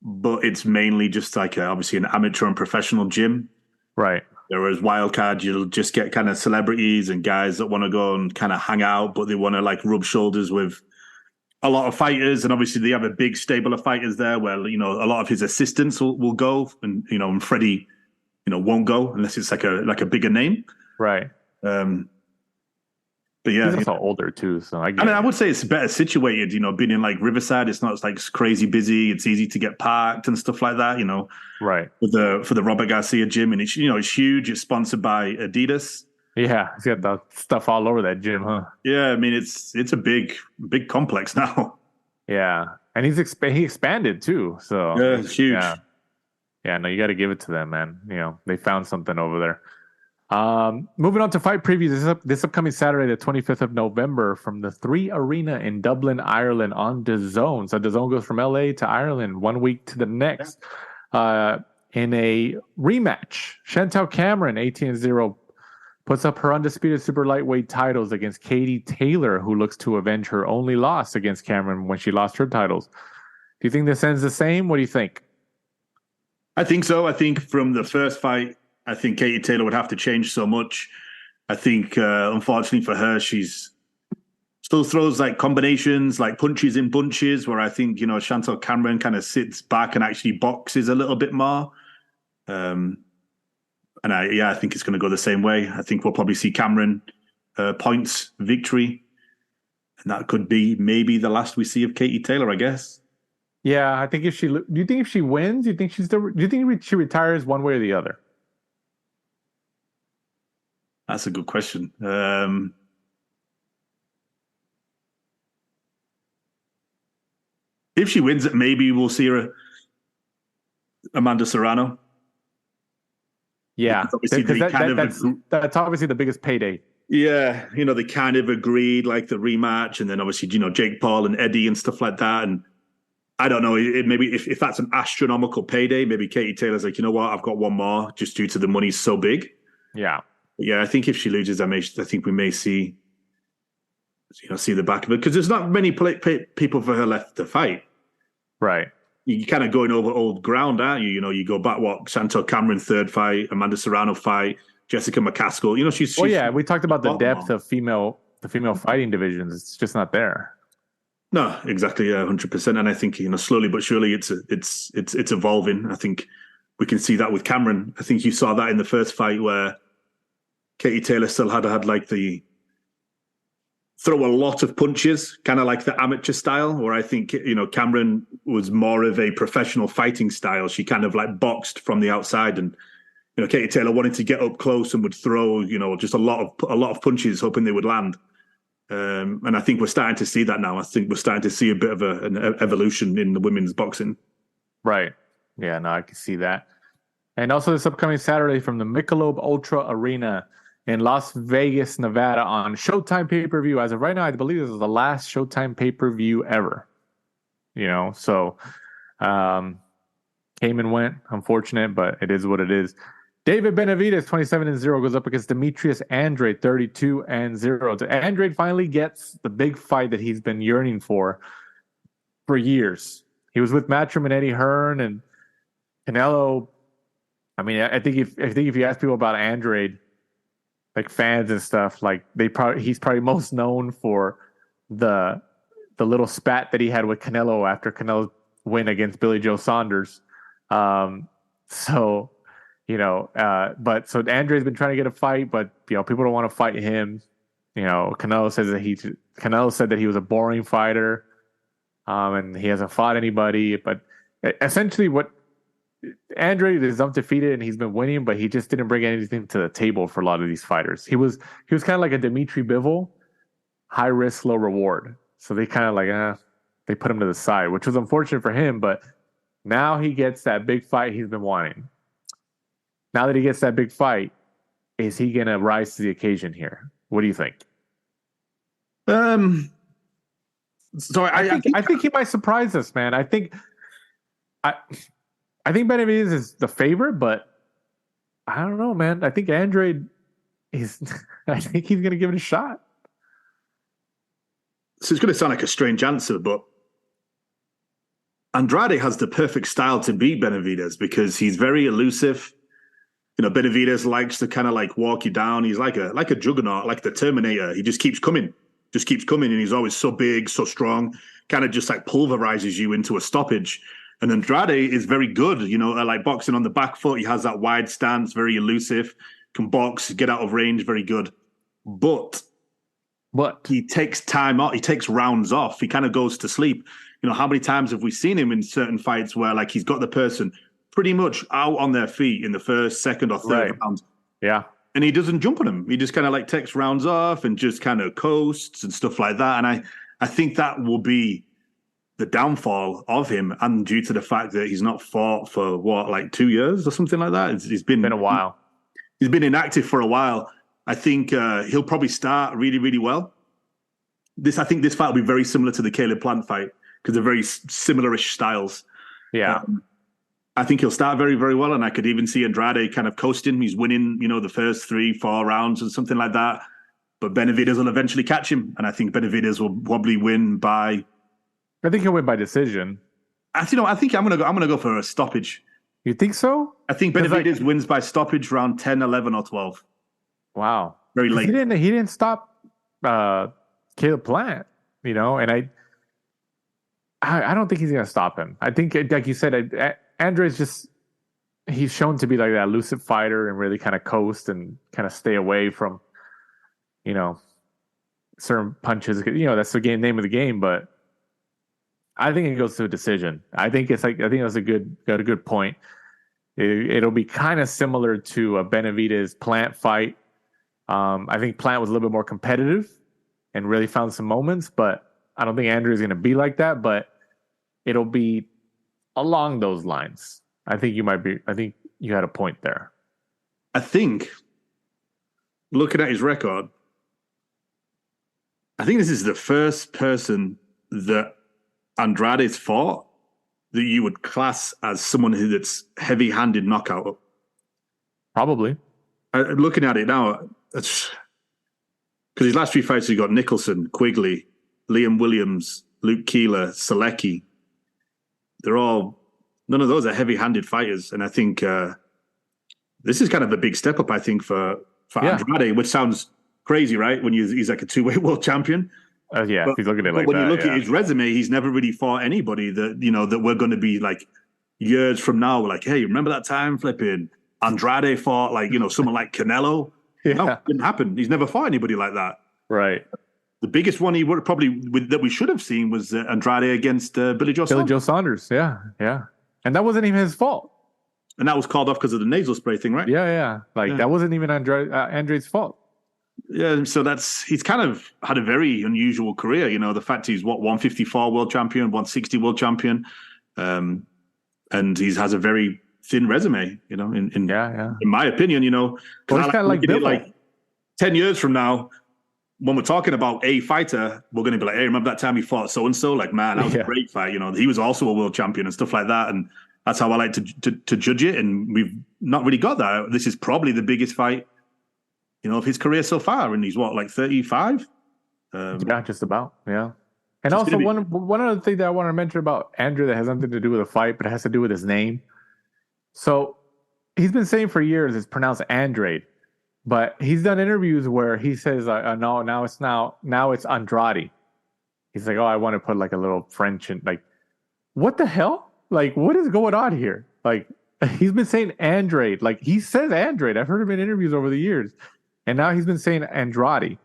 But it's mainly just like obviously an amateur and professional gym. Right. Whereas Wildcard, you'll just get kind of celebrities and guys that want to go and kind of hang out, but they want to, like, rub shoulders with a lot of fighters. And obviously they have a big stable of fighters there where, you know, a lot of his assistants will go, and, you know, and Freddie, you know, won't go unless it's like a bigger name. Right. But yeah, he's also older too, so I would say it's better situated. You know, being in, like, Riverside, it's not like crazy busy. It's easy to get parked and stuff like that. You know, right. For the Robert Garcia gym, and it's, you know, it's huge. It's sponsored by Adidas. Yeah, he's got the stuff all over that gym, huh? Yeah, I mean, it's a big complex now. Yeah, and he expanded too. So yeah, it's huge. Yeah, no, you got to give it to them, man. You know, they found something over there. Moving on to fight previews. This upcoming Saturday, the 25th of November, from the 3 Arena in Dublin, Ireland, on DAZN. So DAZN goes from LA to Ireland 1 week to the next. In a rematch, Chantel Cameron, 18-0, puts up her undisputed super lightweight titles against Katie Taylor, who looks to avenge her only loss against Cameron when she lost her titles. Do you think this ends the same? What do you think? I think so. I think from the first fight, I think Katie Taylor would have to change so much. I think, unfortunately for her, she's still throws, like, combinations, like punches in bunches, where I think, you know, Chantel Cameron kind of sits back and actually boxes a little bit more. And I think it's going to go the same way. I think we'll probably see Cameron points victory, and that could be maybe the last we see of Katie Taylor, I guess. Yeah, I think do you think if she wins, do you think she retires one way or the other? That's a good question. If she wins it, maybe we'll see her Amanda Serrano. Yeah, obviously that's obviously the biggest payday. Yeah, they kind of agreed like the rematch, and then obviously Jake Paul and Eddie and stuff like that. And I don't know, maybe if that's an astronomical payday, maybe Katie Taylor's like, you know what, I've got one more just due to the money's so big. Yeah, but yeah. I think if she loses, I think we may see the back of it because there's not many people for her left to fight. Right. You're kind of going over old ground, aren't you? You go back, Santos Cameron third fight, Amanda Serrano fight, Jessica McCaskill. She's we talked about the depth of the female fighting divisions. It's just not there. No, exactly, 100%. And I think slowly but surely it's evolving. I think we can see that with Cameron. I think you saw that in the first fight where Katie Taylor still had like the throw a lot of punches, kind of like the amateur style, where I think, Cameron was more of a professional fighting style. She kind of like boxed from the outside, and, Katie Taylor wanted to get up close and would throw, just a lot of punches, hoping they would land. And I think we're starting to see that now. I think we're starting to see a bit of an evolution in the women's boxing. Right. Yeah, no, I can see that. And also this upcoming Saturday from the Michelob Ultra Arena in Las Vegas, Nevada on Showtime pay-per-view. As of right now, I believe this is the last Showtime pay-per-view ever. So came and went. Unfortunate, but it is what it is. David Benavidez, 27-0, goes up against Benavidez-Andrade, 32-0. Andrade finally gets the big fight that he's been yearning for years. He was with Matchroom and Eddie Hearn and Canelo. I mean, I think if you ask people about Andrade, like fans and stuff, like he's probably most known for the little spat that he had with Canelo after Canelo's win against Billy Joe Saunders. So Andre's been trying to get a fight, but people don't want to fight him. Canelo said that he was a boring fighter, and he hasn't fought anybody. But essentially, what Andre is undefeated and he's been winning, but he just didn't bring anything to the table for a lot of these fighters. He was kind of like a Dimitri Bivol, high risk, low reward. So they kind of they put him to the side, which was unfortunate for him. But now he gets that big fight he's been wanting. Now that he gets that big fight, is he going to rise to the occasion here? What do you think? So I think he might surprise us, man. I think Benavidez is the favorite, but I don't know, man. I think Andrade is. I think he's going to give it a shot. So it's going to sound like a strange answer, but Andrade has the perfect style to beat Benavidez because he's very elusive. Benavidez likes to kind of like walk you down. He's like a juggernaut, like the Terminator. He just keeps coming, and he's always so big, so strong, kind of just like pulverizes you into a stoppage. And Andrade is very good, like boxing on the back foot. He has that wide stance, very elusive, can box, get out of range, very good. But he takes time off. He takes rounds off. He kind of goes to sleep. How many times have we seen him in certain fights where like he's got the person pretty much out on their feet in the first, second, or third round? Yeah. And he doesn't jump on him. He just kind of like takes rounds off and just kind of coasts and stuff like that. And I think that will be the downfall of him, and due to the fact that he's not fought for 2 years or something like that. It's been a while. He's been inactive for a while. I think he'll probably start really, really well. I think this fight will be very similar to the Caleb Plant fight because they're very similar-ish styles. Yeah. I think he'll start very, very well, and I could even see Andrade kind of coasting. He's winning, the first 3-4 rounds and something like that. But Benavidez will eventually catch him, and I think Benavidez will probably win by. I think he'll win by decision. I think I'm gonna go for a stoppage. You think so? I think Benavidez wins by stoppage round 10, 11, or 12. Wow, very late. He didn't stop Caleb Plant, and I don't think he's gonna stop him. I think, like you said, Andre's he's shown to be like that elusive fighter and really kind of coast and kind of stay away from, certain punches. That's the name of the game, but I think it goes to a decision. I think that's a good point. It'll be kind of similar to a Benavidez Plant fight. I think Plant was a little bit more competitive and really found some moments, but I don't think Andrew is going to be like that. But it'll be along those lines. I think you had a point there. I think, looking at his record, I think this is the first person that Andrade's fought that you would class as someone that's heavy-handed knockout. Probably. Looking at it now, because his last 3 fights, he got Nicholson, Quigley, Liam Williams, Luke Keeler, Selecki. None of those are heavy-handed fighters. And I think this is kind of a big step up, I think, for Andrade, which sounds crazy, right? When he's like a 2-weight world champion. If you look at it like that. When you look at his resume, he's never really fought anybody that, that we're going to be like years from now. We're like, hey, remember that time flipping Andrade fought someone like Canelo? Yeah. No, it didn't happen. He's never fought anybody like that. Right. The biggest one he would probably that we should have seen was Andrade against Billy Joe Saunders. Yeah. And that wasn't even his fault. And that was called off because of the nasal spray thing, right? Yeah. That wasn't even Andrade's fault. Yeah, so he's kind of had a very unusual career. The fact he's 154 world champion, 160 world champion, and he has a very thin resume. In my opinion, Well, it's kind of like 10 years from now, when we're talking about a fighter, we're going to be like, hey, remember that time he fought so and so? Like, man, that was a great fight. He was also a world champion and stuff like that. And that's how I like to judge it. And we've not really got that. This is probably the biggest fight, of his career so far. And he's 35? Just about. Yeah. And also one other thing that I want to mention about Andrew that has nothing to do with the fight, but it has to do with his name. So he's been saying for years it's pronounced Andrade, but he's done interviews where he says, no, now it's Andrade. He's like, oh, I want to put like a little French and like, what the hell? Like, what is going on here? Like, he's been saying Andrade. Like, he says Andrade. I've heard him in interviews over the years. And now he's been saying Andrade.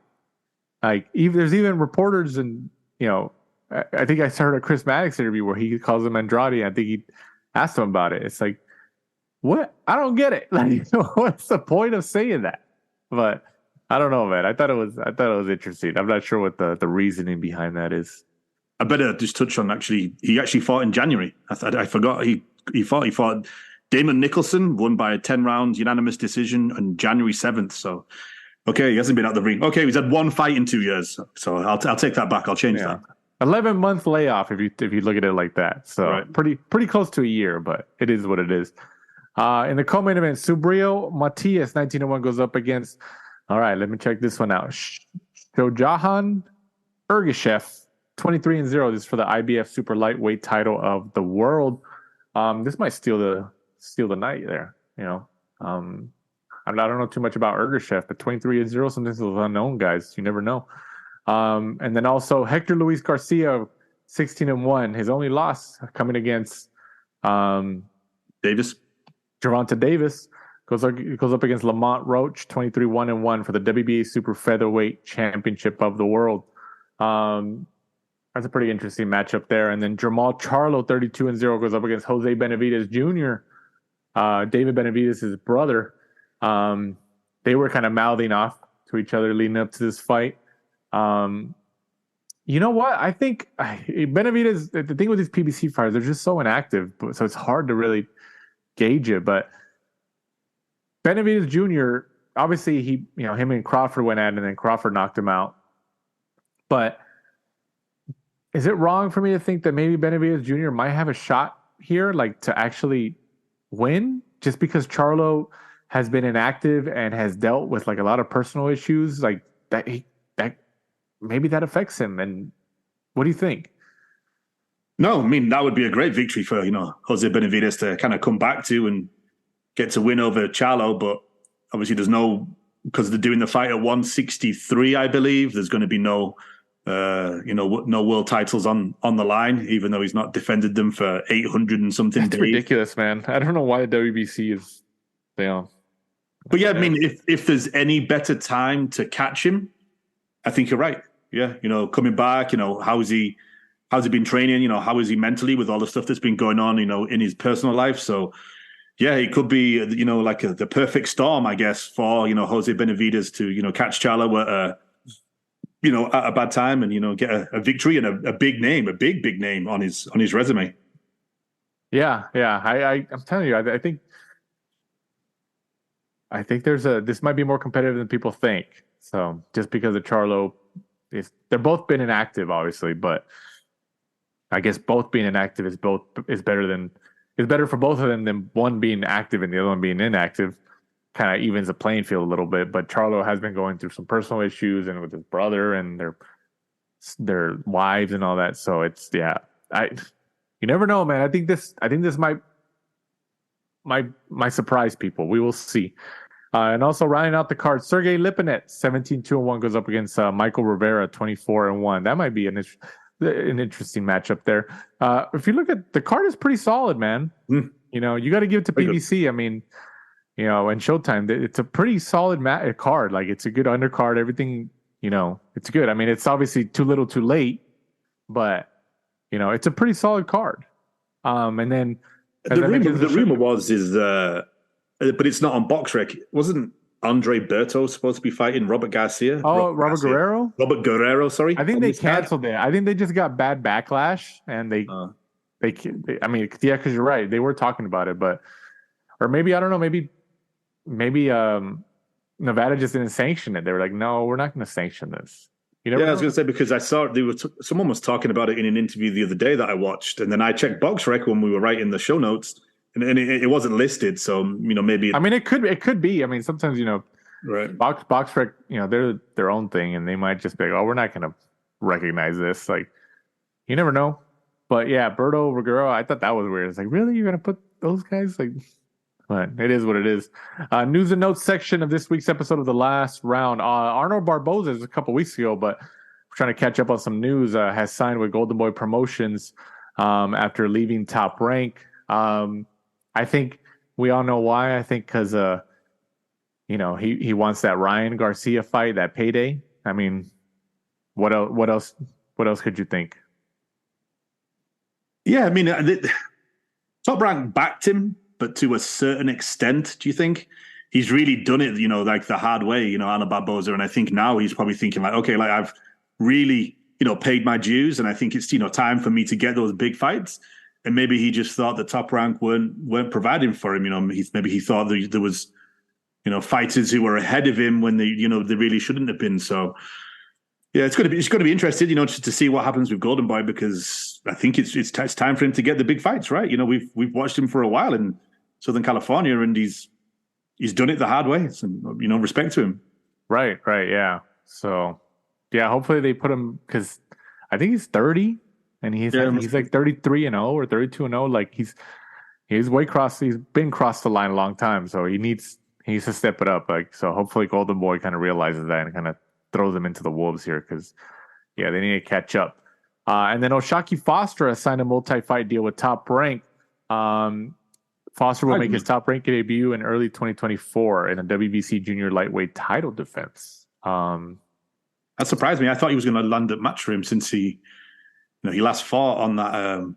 Like, there's even reporters and, I think I heard a Chris Maddox interview where he calls him Andrade. I think he asked him about it. It's like, what? I don't get it. Like, what's the point of saying that? But I don't know, man. I thought it was interesting. I'm not sure what the reasoning behind that is. I better just touch on he actually fought in January. I forgot he fought Damon Nicholson, won by a 10-round unanimous decision on January 7th. So, okay, he hasn't been out the ring. Okay, he's had one fight in 2 years. So I'll take that back. I'll change that. 11-month layoff if you look at it like that. So right. pretty close to a year, but it is what it is. In the co-main event, Subriel Matias, 19-1, goes up against, all right, let me check this one out. Shojahan Ergashev, 23-0. This is for the IBF super lightweight title of the world. This might steal the night there. I don't know too much about Ergashev, but 23-0, sometimes those unknown guys, you never know. And then also Hector Luis Garcia, 16-1. His only loss coming against Davis. Gervonta Davis goes up against Lamont Roach, 23-1-1 for the WBA Super Featherweight Championship of the world. That's a pretty interesting matchup there. And then Jamal Charlo, 32-0, goes up against Jose Benavidez Jr., David Benavidez' brother. They were kind of mouthing off to each other leading up to this fight. You know what? I think Benavidez, the thing with these PBC fighters, they're just so inactive, so it's hard to really gauge it. But Benavidez Jr., obviously him and Crawford went at it, and then Crawford knocked him out. But is it wrong for me to think that maybe Benavidez Jr. might have a shot here, like to actually win, just because Charlo has been inactive and has dealt with like a lot of personal issues, like that maybe that affects him? And what do you think? No, I mean, that would be a great victory for, Jose Benavidez to kind of come back to and get to win over Charlo. But obviously because they're doing the fight at 163, I believe, there's going to be no world titles on the line, even though he's not defended them for 800 and something days. That's ridiculous, man. I don't know why the WBC is, But yeah, I mean, if there's any better time to catch him, I think you're right. Yeah, coming back, how's he been training? How is he mentally with all the stuff that's been going on, in his personal life? So yeah, it could be, like the perfect storm, I guess, for, Jose Benavidez to, catch Charlo at a bad time and get a victory and a big name, a big name on his resume. Yeah. I'm telling you, I think this might be more competitive than people think. So just because of Charlo, they're both been inactive, obviously, but I guess both being inactive is better for both of them than one being active and the other one being inactive. Kind of evens the playing field a little bit. But Charlo has been going through some personal issues and with his brother and their wives and all that. So it's you never know, man. I think this might surprise people. We will see. And also rounding out the card, Sergey Lipinet, 17-2-1, goes up against Michael Rivera, 24-1. That might be an interesting matchup there. If you look at the card, is pretty solid, man. You got to give it to PBC. I mean, and Showtime, it's a pretty solid card. Like, it's a good undercard. Everything, it's good. I mean, it's obviously too little, too late, but it's a pretty solid card. And then the rumor but it's not on BoxRec. Wasn't Andre Berto supposed to be fighting Robert Garcia? Robert Guerrero? Robert Guerrero, sorry. I think they canceled it. I think they just got bad backlash, and they I mean, yeah, because you're right. They were talking about it, or maybe, I don't know, maybe Nevada just didn't sanction it. They were like, no, we're not going to sanction this. I was going to say, because I saw someone was talking about it in an interview the other day that I watched, and then I checked BoxRec when we were writing the show notes, and it wasn't listed. So maybe. I mean, it could be. I mean, sometimes right. BoxRec, they're their own thing, and they might just be like, oh, we're not going to recognize this. Like, you never know. But yeah, Berto Riguero, I thought that was weird. It's like, really, you're going to put those guys like. But it is what it is. News and notes section of this week's episode of The Last Round. Arnold Barboza, was a couple weeks ago, but we're trying to catch up on some news. Has signed with Golden Boy Promotions after leaving Top Rank. I think we all know why. I think because he wants that Ryan Garcia fight, that payday. I mean, what else could you think? Yeah, I mean, Top Rank backed him, but to a certain extent. Do you think he's really done it, like the hard way, Arnold Barboza? And I think now he's probably thinking like, okay, like I've really, paid my dues, and I think it's, time for me to get those big fights. And maybe he just thought the Top Rank weren't providing for him. Maybe he thought there was, fighters who were ahead of him when they really shouldn't have been. So yeah, it's going to be interesting, to see what happens with Golden Boy, because I think it's time for him to get the big fights, right? We've watched him for a while in Southern California, and he's done it the hard way. So, respect to him. Right, yeah. So yeah, hopefully they put him, because I think he's 30, and he's like 33-0 or 32-0. Like he's been crossed the line a long time, so he needs to step it up. Like, so hopefully Golden Boy kind of realizes that and kind of throws them into the wolves here, because they need to catch up. And then Oshaki Foster has signed a multi-fight deal with Top Rank. Foster will make his Top Rank debut in early 2024 in a WBC junior lightweight title defense. That surprised me. I thought he was going to land at Matchroom, since he last fought on that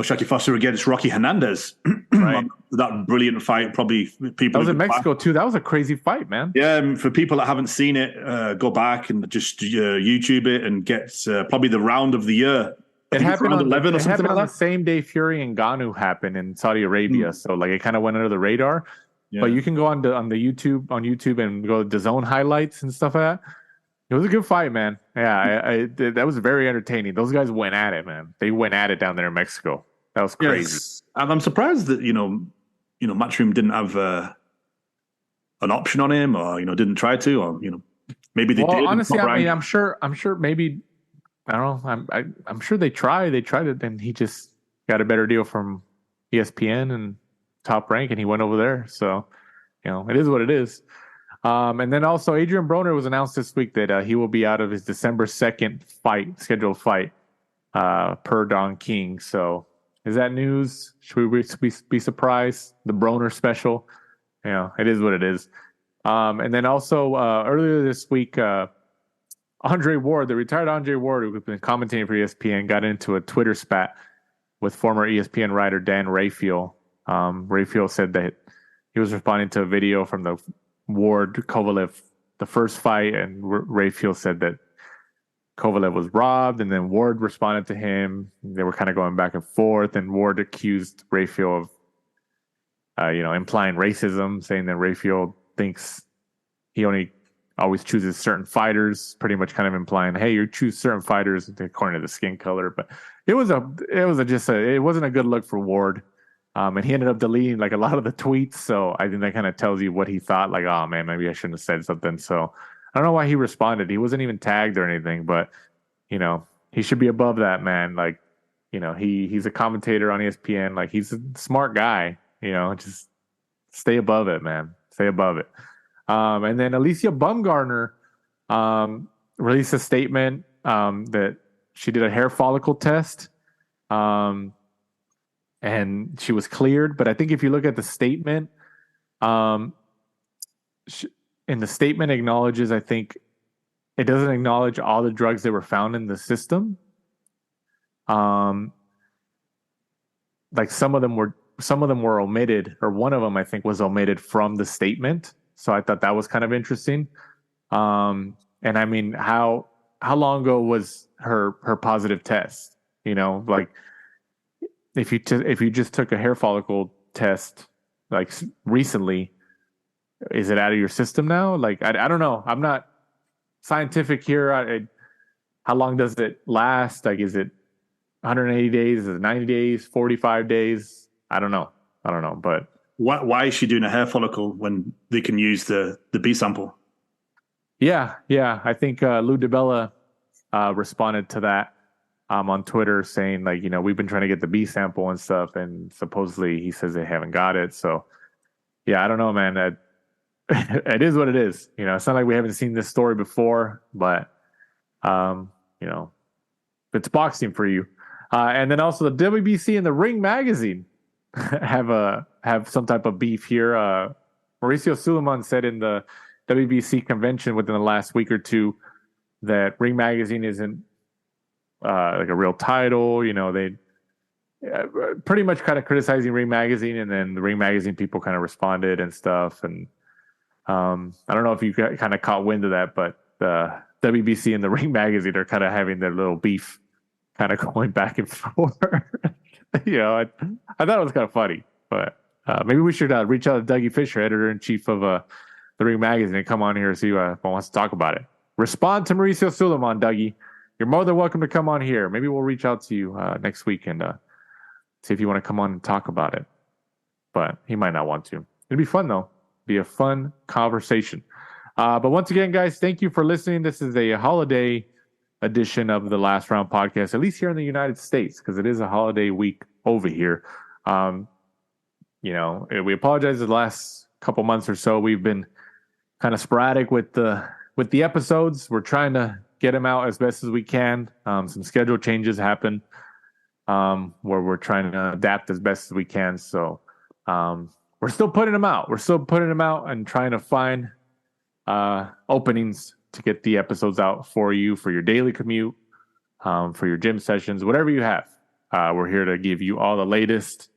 Oshaki Foster against Rocky Hernandez. Right. That brilliant fight. Probably people. That was in Mexico too. That was a crazy fight, man. Yeah, for people that haven't seen it, go back and just YouTube it and get probably the round of the year. It happened on 11 or something like that. The same day Fury and Ngannou happened in Saudi Arabia, so like it kind of went under the radar. Yeah. But you can go on the YouTube and go to DAZN highlights and stuff like that. It was a good fight, man. Yeah, that was very entertaining. Those guys went at it, man. They went at it down there in Mexico. That was crazy. Yes. And I'm surprised that Matchroom didn't have an option on him, or didn't try to, or maybe they did. Honestly, I mean, I'm sure. Maybe I don't know. I'm sure they tried. They tried it, and he just got a better deal from ESPN and Top Rank, and he went over there. So it is what it is. And then also Adrian Broner was announced this week that he will be out of his December 2nd scheduled fight per Don King. So is that news? Should we be surprised? The Broner special? It is what it is. And then also earlier this week, Andre Ward, the retired Andre Ward, who has been commentating for ESPN, got into a Twitter spat with former ESPN writer Dan Rafael. Rafael said that he was responding to a video from the Ward Kovalev the first fight, and Rafael said that Kovalev was robbed, and then Ward responded to him. They were kind of going back and forth, and Ward accused Rafael of, implying racism, saying that Rafael thinks he only always chooses certain fighters, pretty much kind of implying, hey, you choose certain fighters according to the skin color. But it wasn't a good look for Ward. And he ended up deleting like a lot of the tweets. So I think that kind of tells you what he thought, like, oh man, maybe I shouldn't have said something. So I don't know why he responded. He wasn't even tagged or anything, but he should be above that, man. Like, he's a commentator on ESPN. Like, he's a smart guy, just stay above it, man. Stay above it. And then Alicia Baumgartner released a statement that she did a hair follicle test. And she was cleared. But I think if you look at the statement, in the statement acknowledges, I think it doesn't acknowledge all the drugs that were found in the system. Like some of them were omitted, or one of them I think was omitted from the statement. So I thought that was kind of interesting. And I mean, how long ago was her positive test? Like if you just took a hair follicle test like recently, is it out of your system now? Like I don't know. I'm not scientific here. How long does it last? Like, is it 180 days? Is it 90 days? 45 days? I don't know. But why is she doing a hair follicle when they can use the B sample? Yeah. I think Lou DiBella responded to that on Twitter, saying like, we've been trying to get the B sample and stuff, and supposedly he says they haven't got it. So yeah, I don't know, man. That it is what it is. It's not like we haven't seen this story before, but it's boxing for you. And then also the WBC and the Ring Magazine have some type of beef here. Mauricio Suleiman said in the WBC convention within the last week or two that Ring Magazine isn't like a real title. They pretty much kind of criticizing Ring Magazine, and then the Ring Magazine people kind of responded and stuff. And I don't know if you kind of caught wind of that, but the WBC and the Ring Magazine are kind of having their little beef, kind of going back and forth. I thought it was kind of funny, but maybe we should reach out to Dougie Fisher, editor-in-chief of the Ring Magazine, and come on here and see if he wants to talk about it. Respond to Mauricio Suleiman, Dougie. You're more than welcome to come on here. Maybe we'll reach out to you next week and see if you want to come on and talk about it. But he might not want to. It'd be fun, though. Be a fun conversation. But once again, guys, thank you for listening. This is a holiday edition of the Last Round podcast, at least here in the United States, because it is a holiday week over here. We apologize the last couple months or so. We've been kind of sporadic with the episodes. We're trying to get them out as best as we can. Some schedule changes happen where we're trying to adapt as best as we can. So we're still putting them out. And trying to find openings to get the episodes out for you, for your daily commute, for your gym sessions, whatever you have. We're here to give you all the latest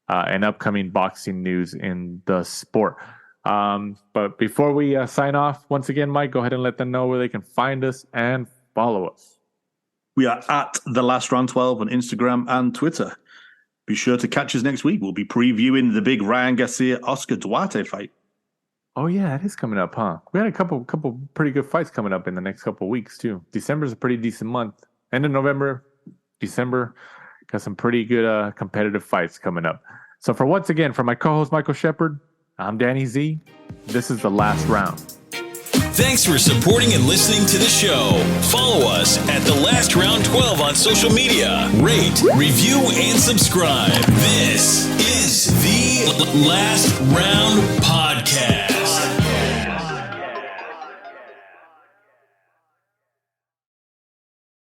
and upcoming boxing news in the sport. But before we sign off, once again, Mike, go ahead and let them know where they can find us and follow us. We are at The Last Round 12 on Instagram and Twitter. Be sure to catch us next week. We'll be previewing the big Ryan Garcia-Oscar Duarte fight. Oh, yeah, that is coming up, huh? We had a couple pretty good fights coming up in the next couple of weeks, too. December's a pretty decent month. End of November, December, got some pretty good competitive fights coming up. So for once again, for my co-host Michael Shepard, I'm Danny Z. This is The Last Round. Thanks for supporting and listening to the show. Follow us at The Last Round 12 on social media. Rate, review, and subscribe. This is The Last Round Podcast.